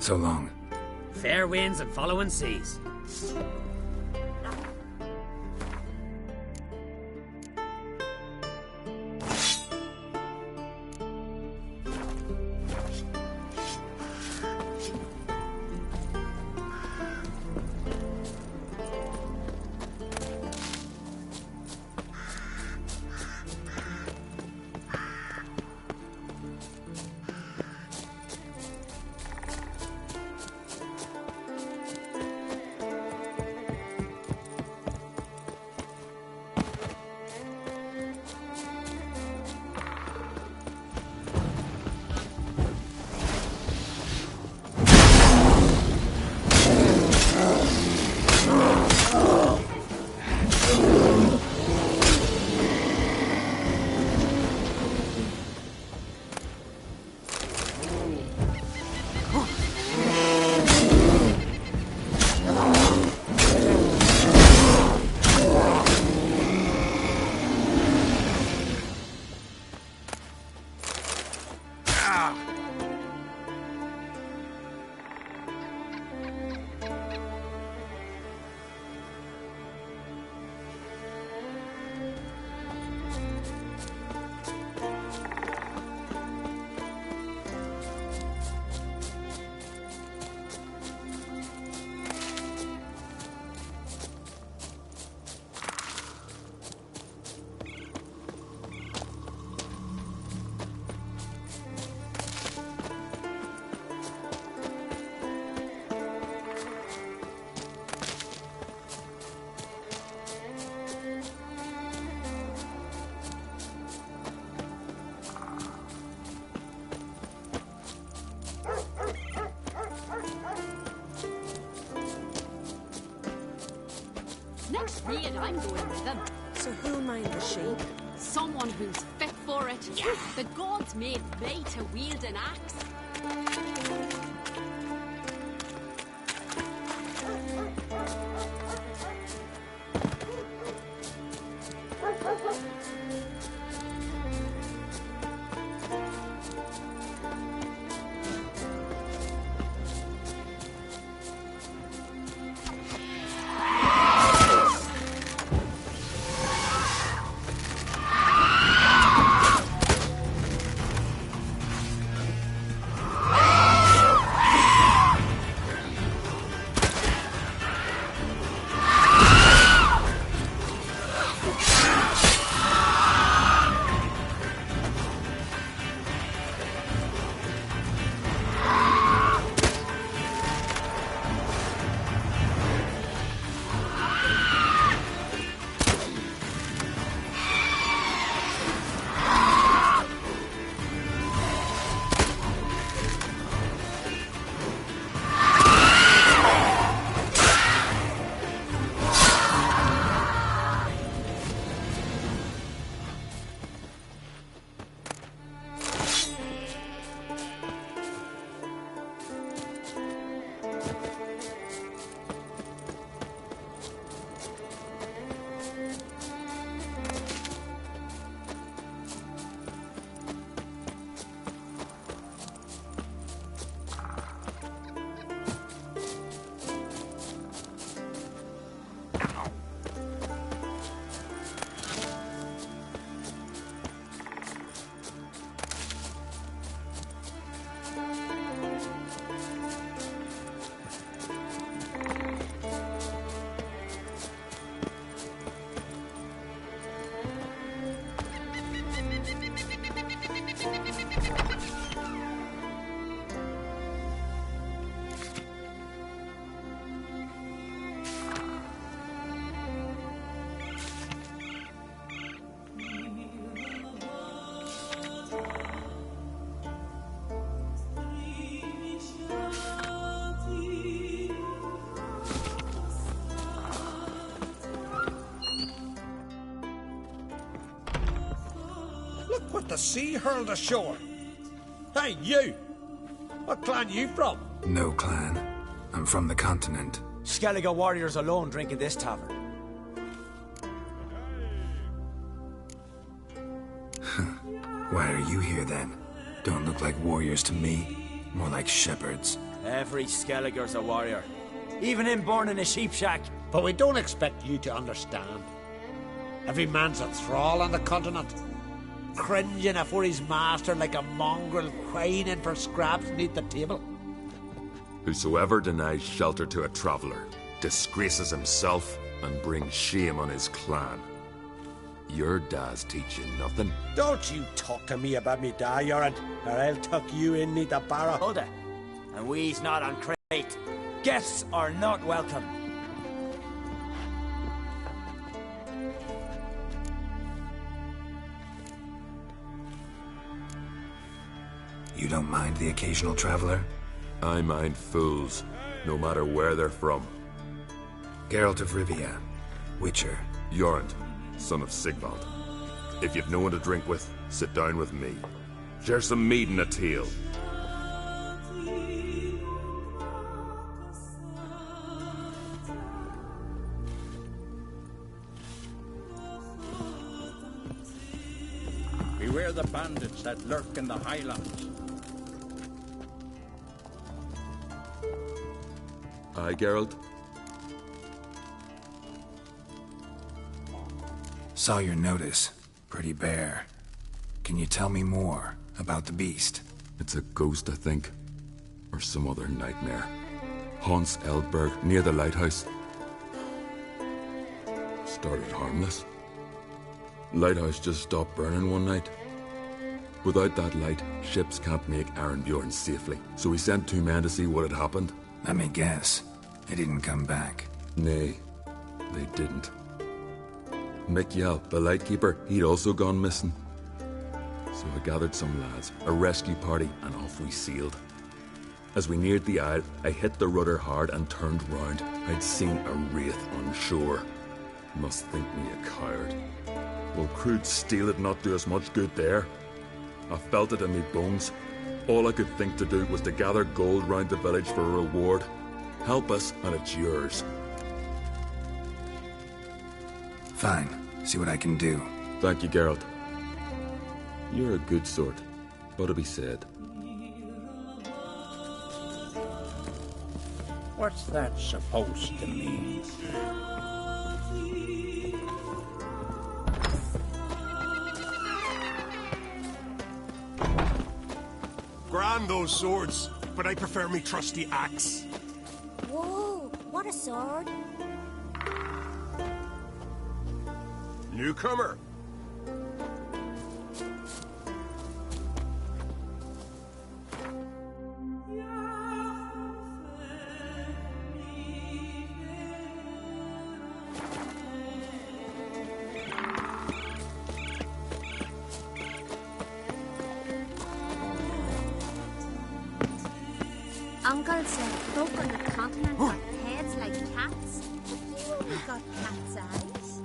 So long. Fair winds and following seas. Next raid, I'm going with them. So who'll mind the sheep? Someone who's fit for it. Yeah. The gods made me to wield an axe. What the sea hurled ashore? Hey, you! What clan you from? No clan. I'm from the continent. Skellige warriors alone drink in this tavern. Why are you here then? Don't look like warriors to me. More like shepherds. Every Skellige's a warrior. Even him born in a sheep shack. But we don't expect you to understand. Every man's a thrall on the continent. Cringing afore his master like a mongrel whining for scraps beneath the table. Whosoever denies shelter to a traveller disgraces himself and brings shame on his clan. Your da's teach you nothing. Don't you talk to me about me da, Yoran, or I'll tuck you in neath the barra. Huda. And we's not on crate. Guests are not welcome. You don't mind the occasional traveler? I mind fools, no matter where they're from. Geralt of Rivia, Witcher. Jorund, son of Sigvald. If you've no one to drink with, sit down with me. Share some mead and a teal. Beware the bandits that lurk in the highlands. Aye, Geralt? Saw your notice. Pretty bare. Can you tell me more about the beast? It's a ghost, I think. Or some other nightmare. Haunts Eldberg, near the lighthouse. Started harmless. Lighthouse just stopped burning one night. Without that light, ships can't make Arenbjorn safely. So we sent 2 men to see what had happened. Let me guess. They didn't come back. Nay, they didn't. Mikyal, the lightkeeper, he'd also gone missing. So I gathered some lads, a rescue party, and off we sailed. As we neared the isle, I hit the rudder hard and turned round. I'd seen a wraith on shore. Must think me a coward. Will crude steel it not do us much good there? I felt it in me bones. All I could think to do was to gather gold round the village for a reward. Help us, and it's yours. Fine. See what I can do. Thank you, Geralt. You're a good sort, but to be said. What's that supposed to mean? Grand those swords, but I prefer me trusty axe. Whoa, what a sword. Newcomer. Uncle said folk on the continent got heads like cats. You only got cat's eyes.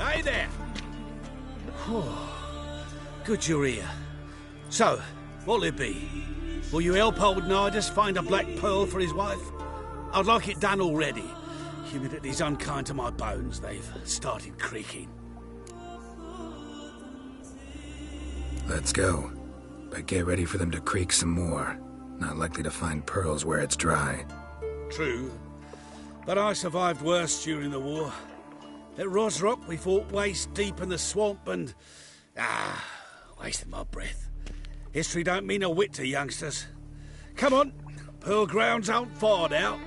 Hey there! Good you're here. So, what'll it be? Will you help old Nidus find a black pearl for his wife? I'd like it done already. Humidity's unkind to my bones. They've started creaking. Let's go. But get ready for them to creak some more. Not likely to find pearls where it's dry. True. But I survived worse during the war. At Rosrock, we fought waist deep in the swamp and... wasted my breath. History don't mean a whit to youngsters. Come on, Pearl Grounds aren't far now.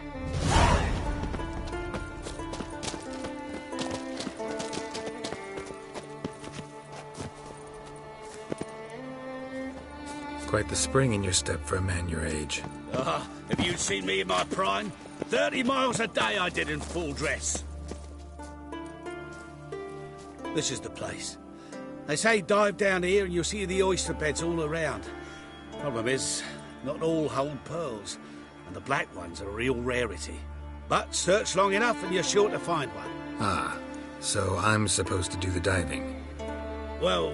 Quite the spring in your step for a man your age. Have you seen me in my prime? 30 miles a day I did in full dress. This is the place. They say dive down here and you'll see the oyster beds all around. Problem is, not all hold pearls, and the black ones are a real rarity. But search long enough and you're sure to find one. So I'm supposed to do the diving. Well,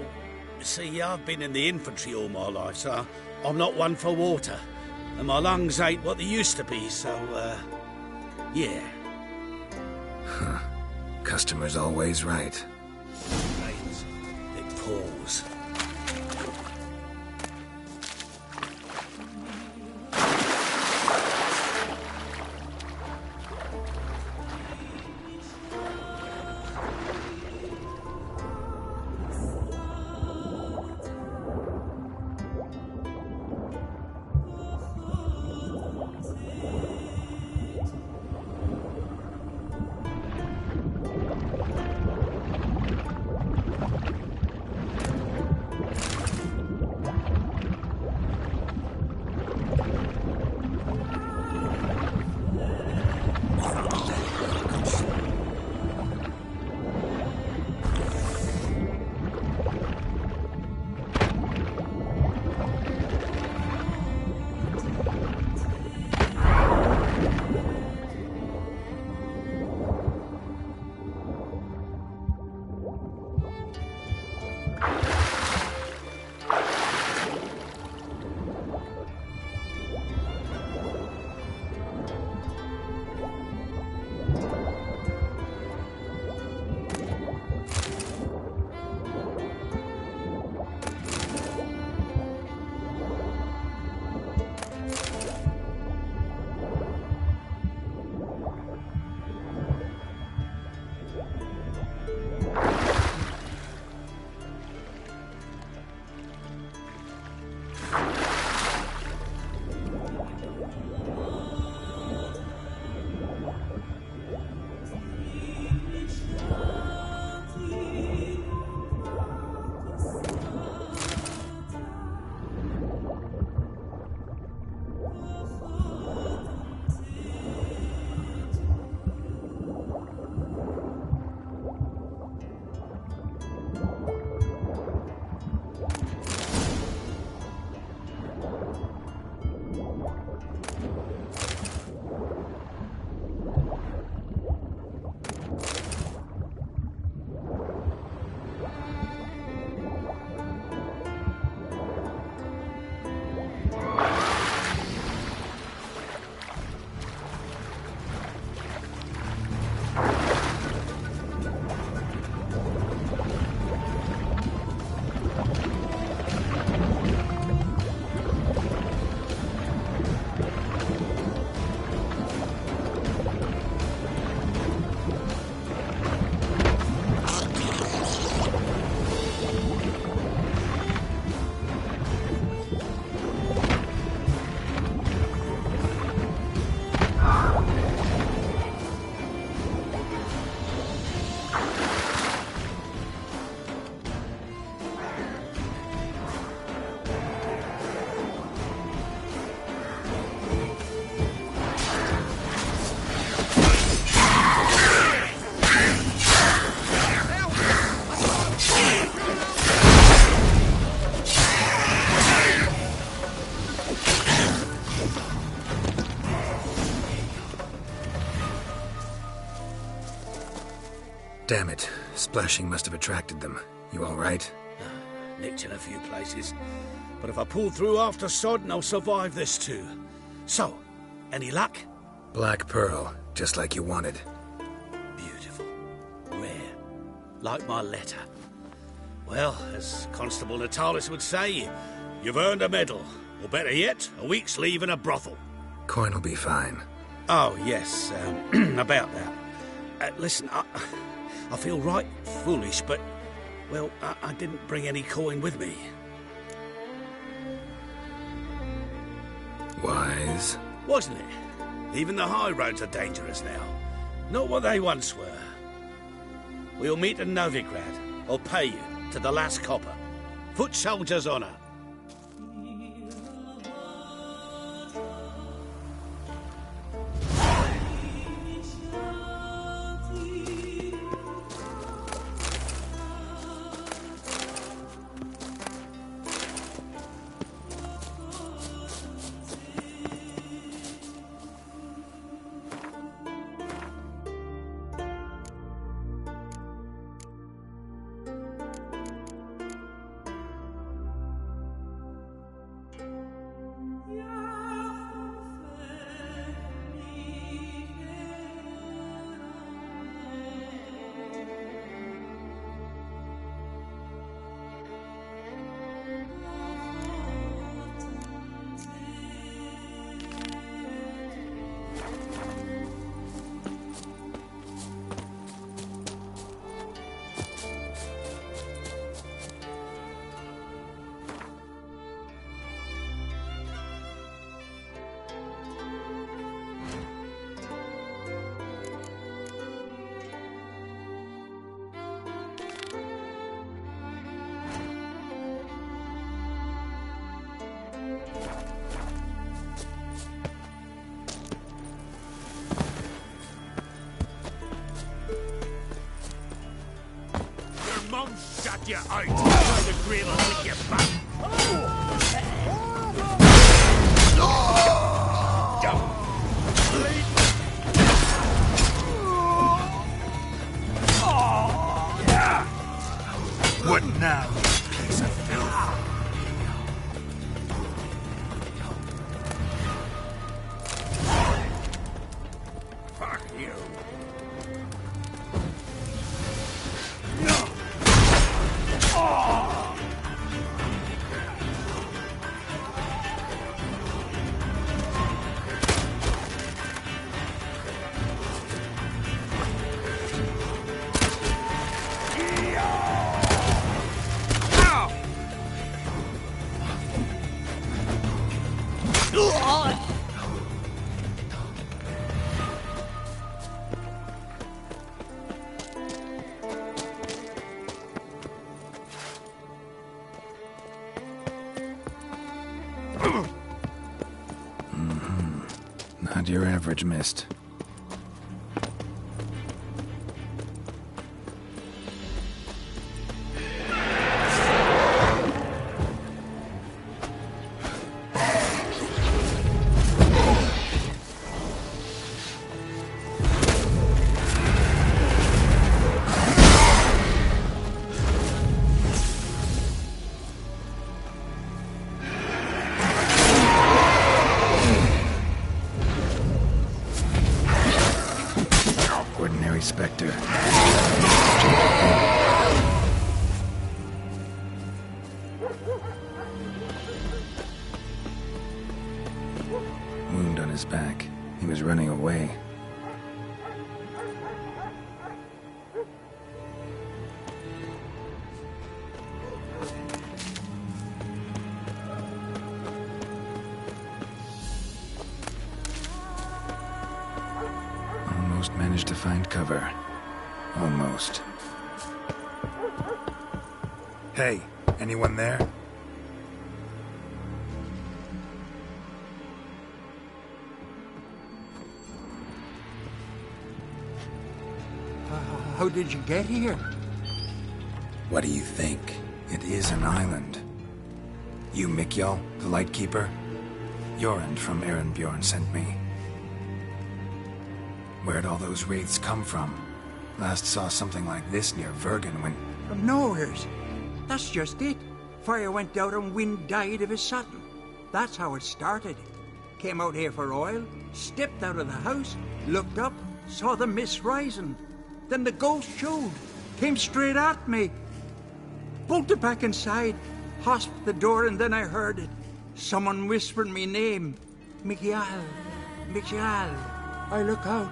see, I've been in the infantry all my life, so I'm not one for water. And my lungs ain't what they used to be, so, yeah. Customer's always right. Rains. It pours. Damn it. Splashing must have attracted them. You all right? nicked in a few places. But if I pull through after Sodden, I'll survive this too. So, any luck? Black pearl, just like you wanted. Beautiful. Rare. Like my letter. Well, as Constable Natalis would say, you've earned a medal. Or better yet, a week's leave in a brothel. Coin will be fine. Oh, yes, about that. Listen, I feel right foolish, but, well, I didn't bring any coin with me. Wise. Wasn't it? Even the high roads are dangerous now. Not what they once were. We'll meet in Novigrad. I'll pay you to the last copper. Foot soldier's honour. Shut your eyes! Try the grave will take you back! What now, piece of filth? Fuck you. Not your average mist. Spectre. Wound on his back. He was running away. Almost managed to find cover. Almost. Hey, anyone there? How did you get here? What do you think? It is an island. You Mikjal, the Lightkeeper? Jorund from Erenbjorn sent me. Where'd all those wraiths come from? Last saw something like this near Vergen when... From nowheres. That's just it. Fire went out and Wind died of his satin. That's how it started. Came out here for oil, stepped out of the house, looked up, saw the mist rising. Then the ghost showed, came straight at me. Bolted back inside, hosped the door, and then I heard it. Someone whispered me name. Miguel. Miguel. I look out.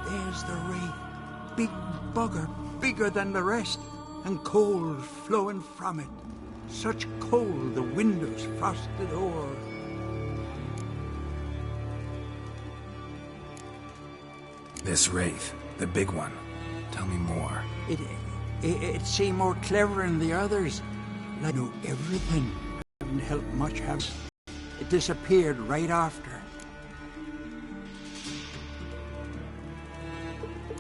There's the wraith. Big bugger, bigger than the rest, and cold flowing from it. Such cold the windows frosted o'er. This wraith, the big one. Tell me more. It seemed more clever than the others. I knew everything. Didn't help much, have it disappeared right after.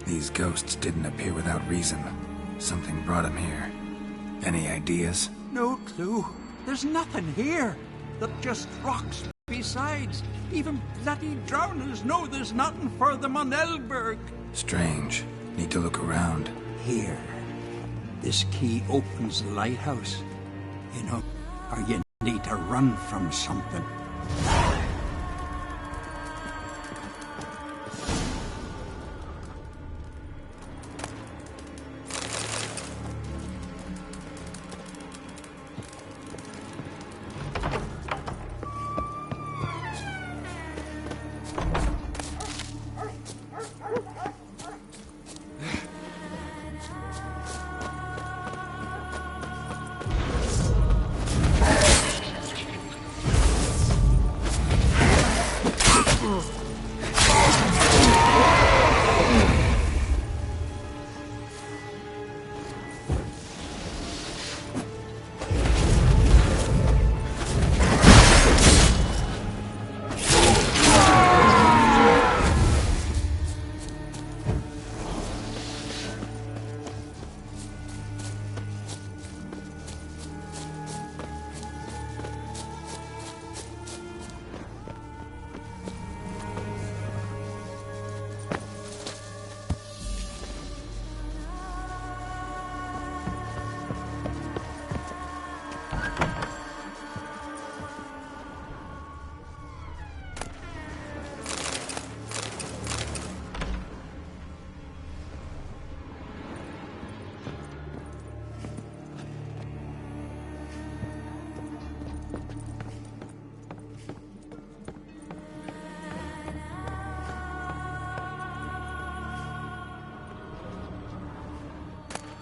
These ghosts didn't appear without reason. Something brought them here. Any ideas? No clue. There's nothing here. They're just rocks besides. Even bloody drowners know there's nothing for them on Elberg. Strange. Need to look around. Here. This key opens the lighthouse. You know, or you need to run from something.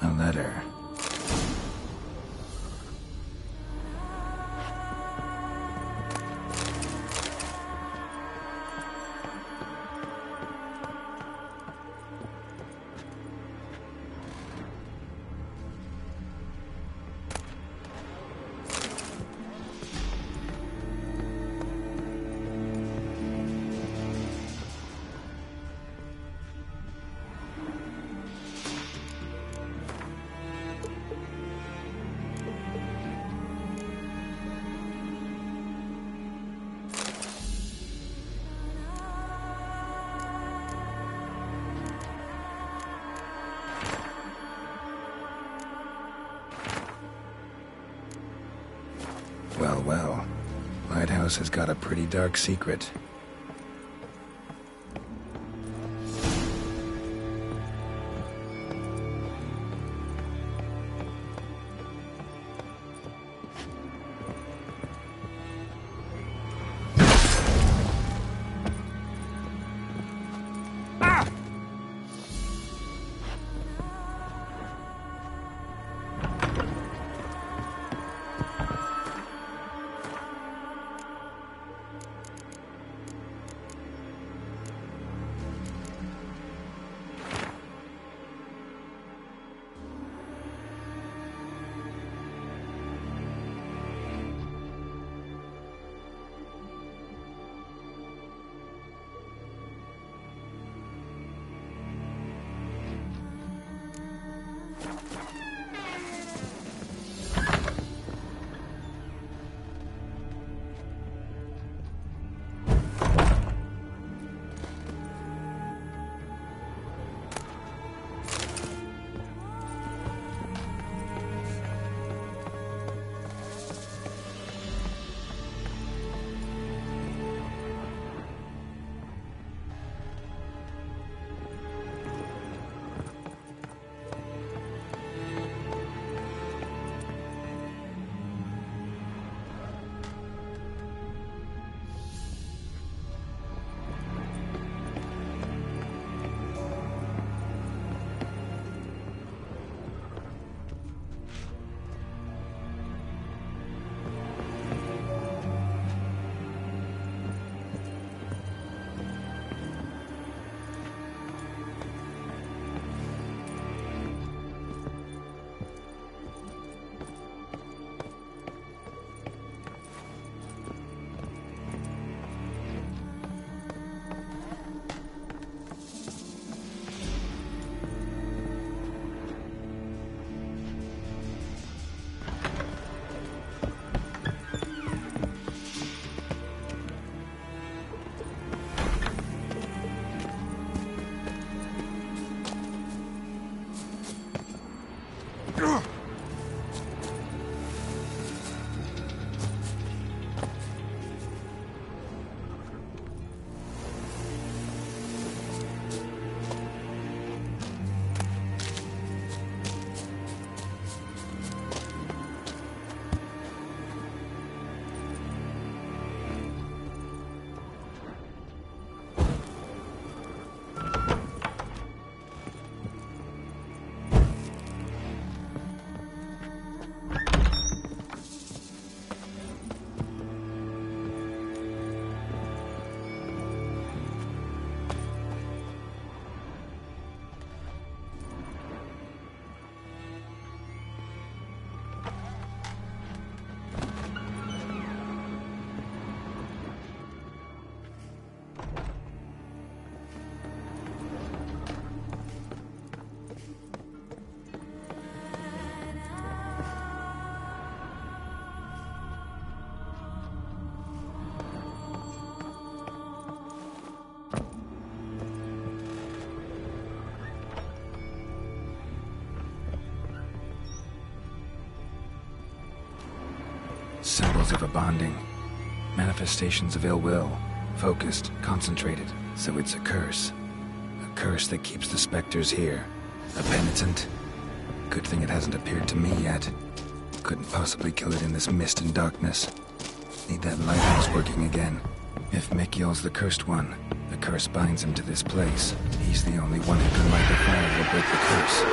A letter. Well, well. Lighthouse has got a pretty dark secret. Symbols of a bonding. Manifestations of ill will. Focused, concentrated. So it's a curse. A curse that keeps the specters here. A penitent. Good thing it hasn't appeared to me yet. Couldn't possibly kill it in this mist and darkness. Need that lighthouse working again. If Mikyol's the cursed one, the curse binds him to this place. He's the only one who can light the fire that will break the curse.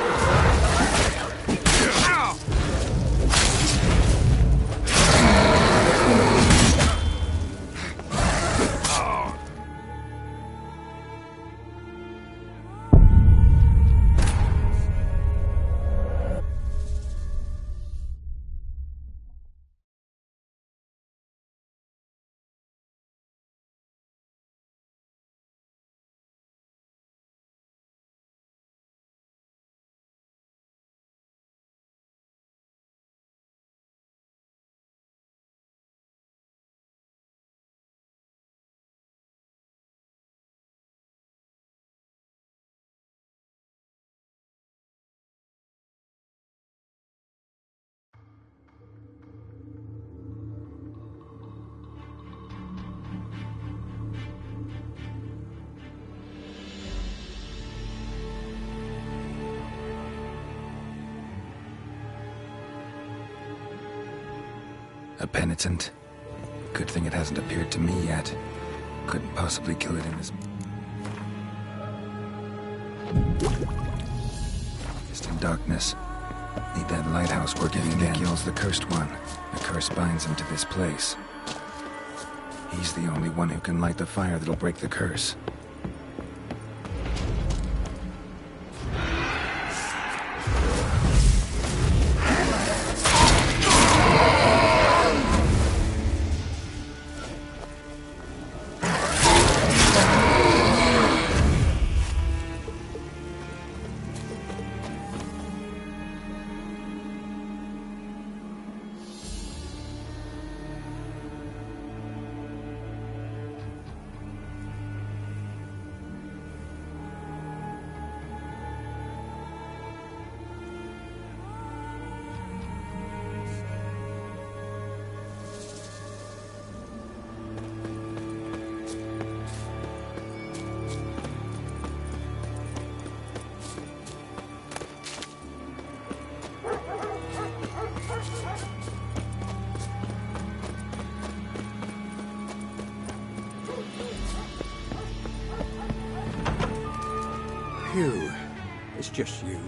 A penitent. Good thing it hasn't appeared to me yet. Couldn't possibly kill it in this... Just in darkness. Need that lighthouse working again. Mikyol's the cursed one. The curse binds him to this place. He's the only one who can light the fire that'll break the curse. Phew. It's just you.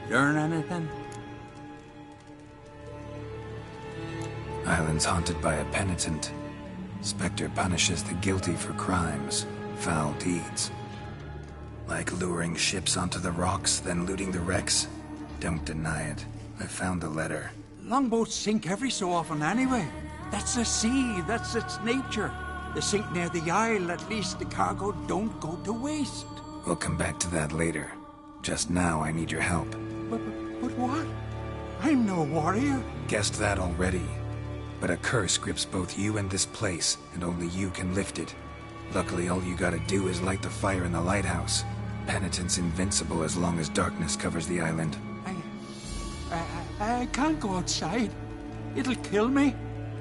Learn anything? Island's haunted by a penitent. Spectre punishes the guilty for crimes, foul deeds. Like luring ships onto the rocks, then looting the wrecks. Don't deny it. I found the letter. Longboats sink every so often anyway. That's the sea, that's its nature. They sink near the isle, at least the cargo don't go to waste. We'll come back to that later. Just now, I need your help. But what? I'm no warrior. Guessed that already. But a curse grips both you and this place, and only you can lift it. Luckily, all you gotta do is light the fire in the lighthouse. Penitent's invincible as long as darkness covers the island. I can't go outside. It'll kill me.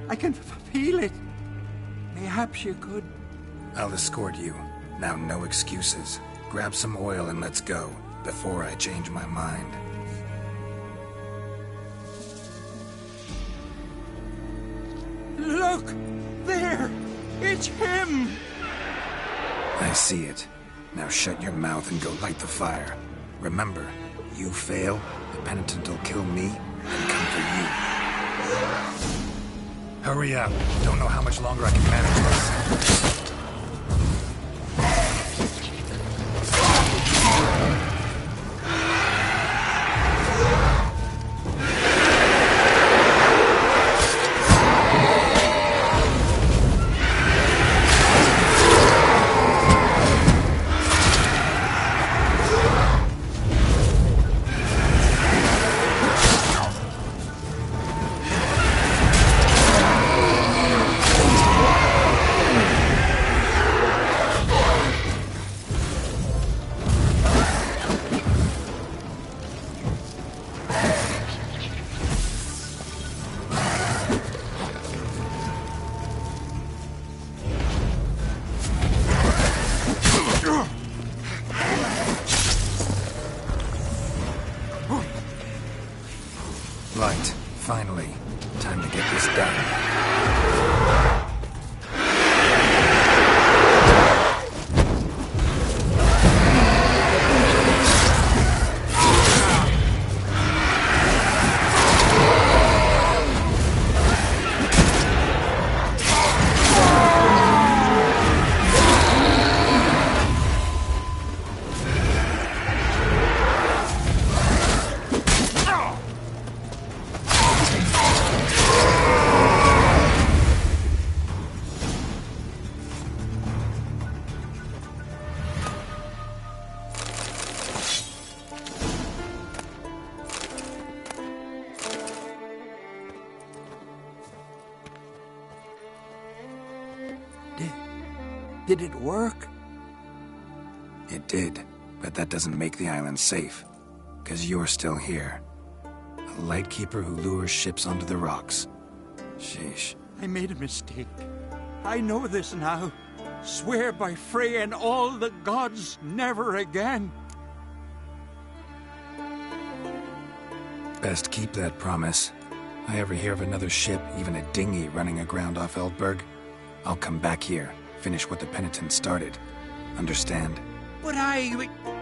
I can feel it. Perhaps you could... I'll escort you. Now, no excuses. Grab some oil and let's go, before I change my mind. Look! There! It's him! I see it. Now shut your mouth and go light the fire. Remember, you fail, the penitent will kill me and come for you. Hurry up. Don't know how much longer I can manage this. Finally, time to get this done. Did it work? It did, but that doesn't make the island safe. 'Cause you're still here. A lightkeeper who lures ships onto the rocks. Sheesh. I made a mistake. I know this now. Swear by Frey and all the gods, never again. Best keep that promise. I ever hear of another ship, even a dinghy, running aground off Eldberg, I'll come back here, finish what the penitent started. Understand? But I...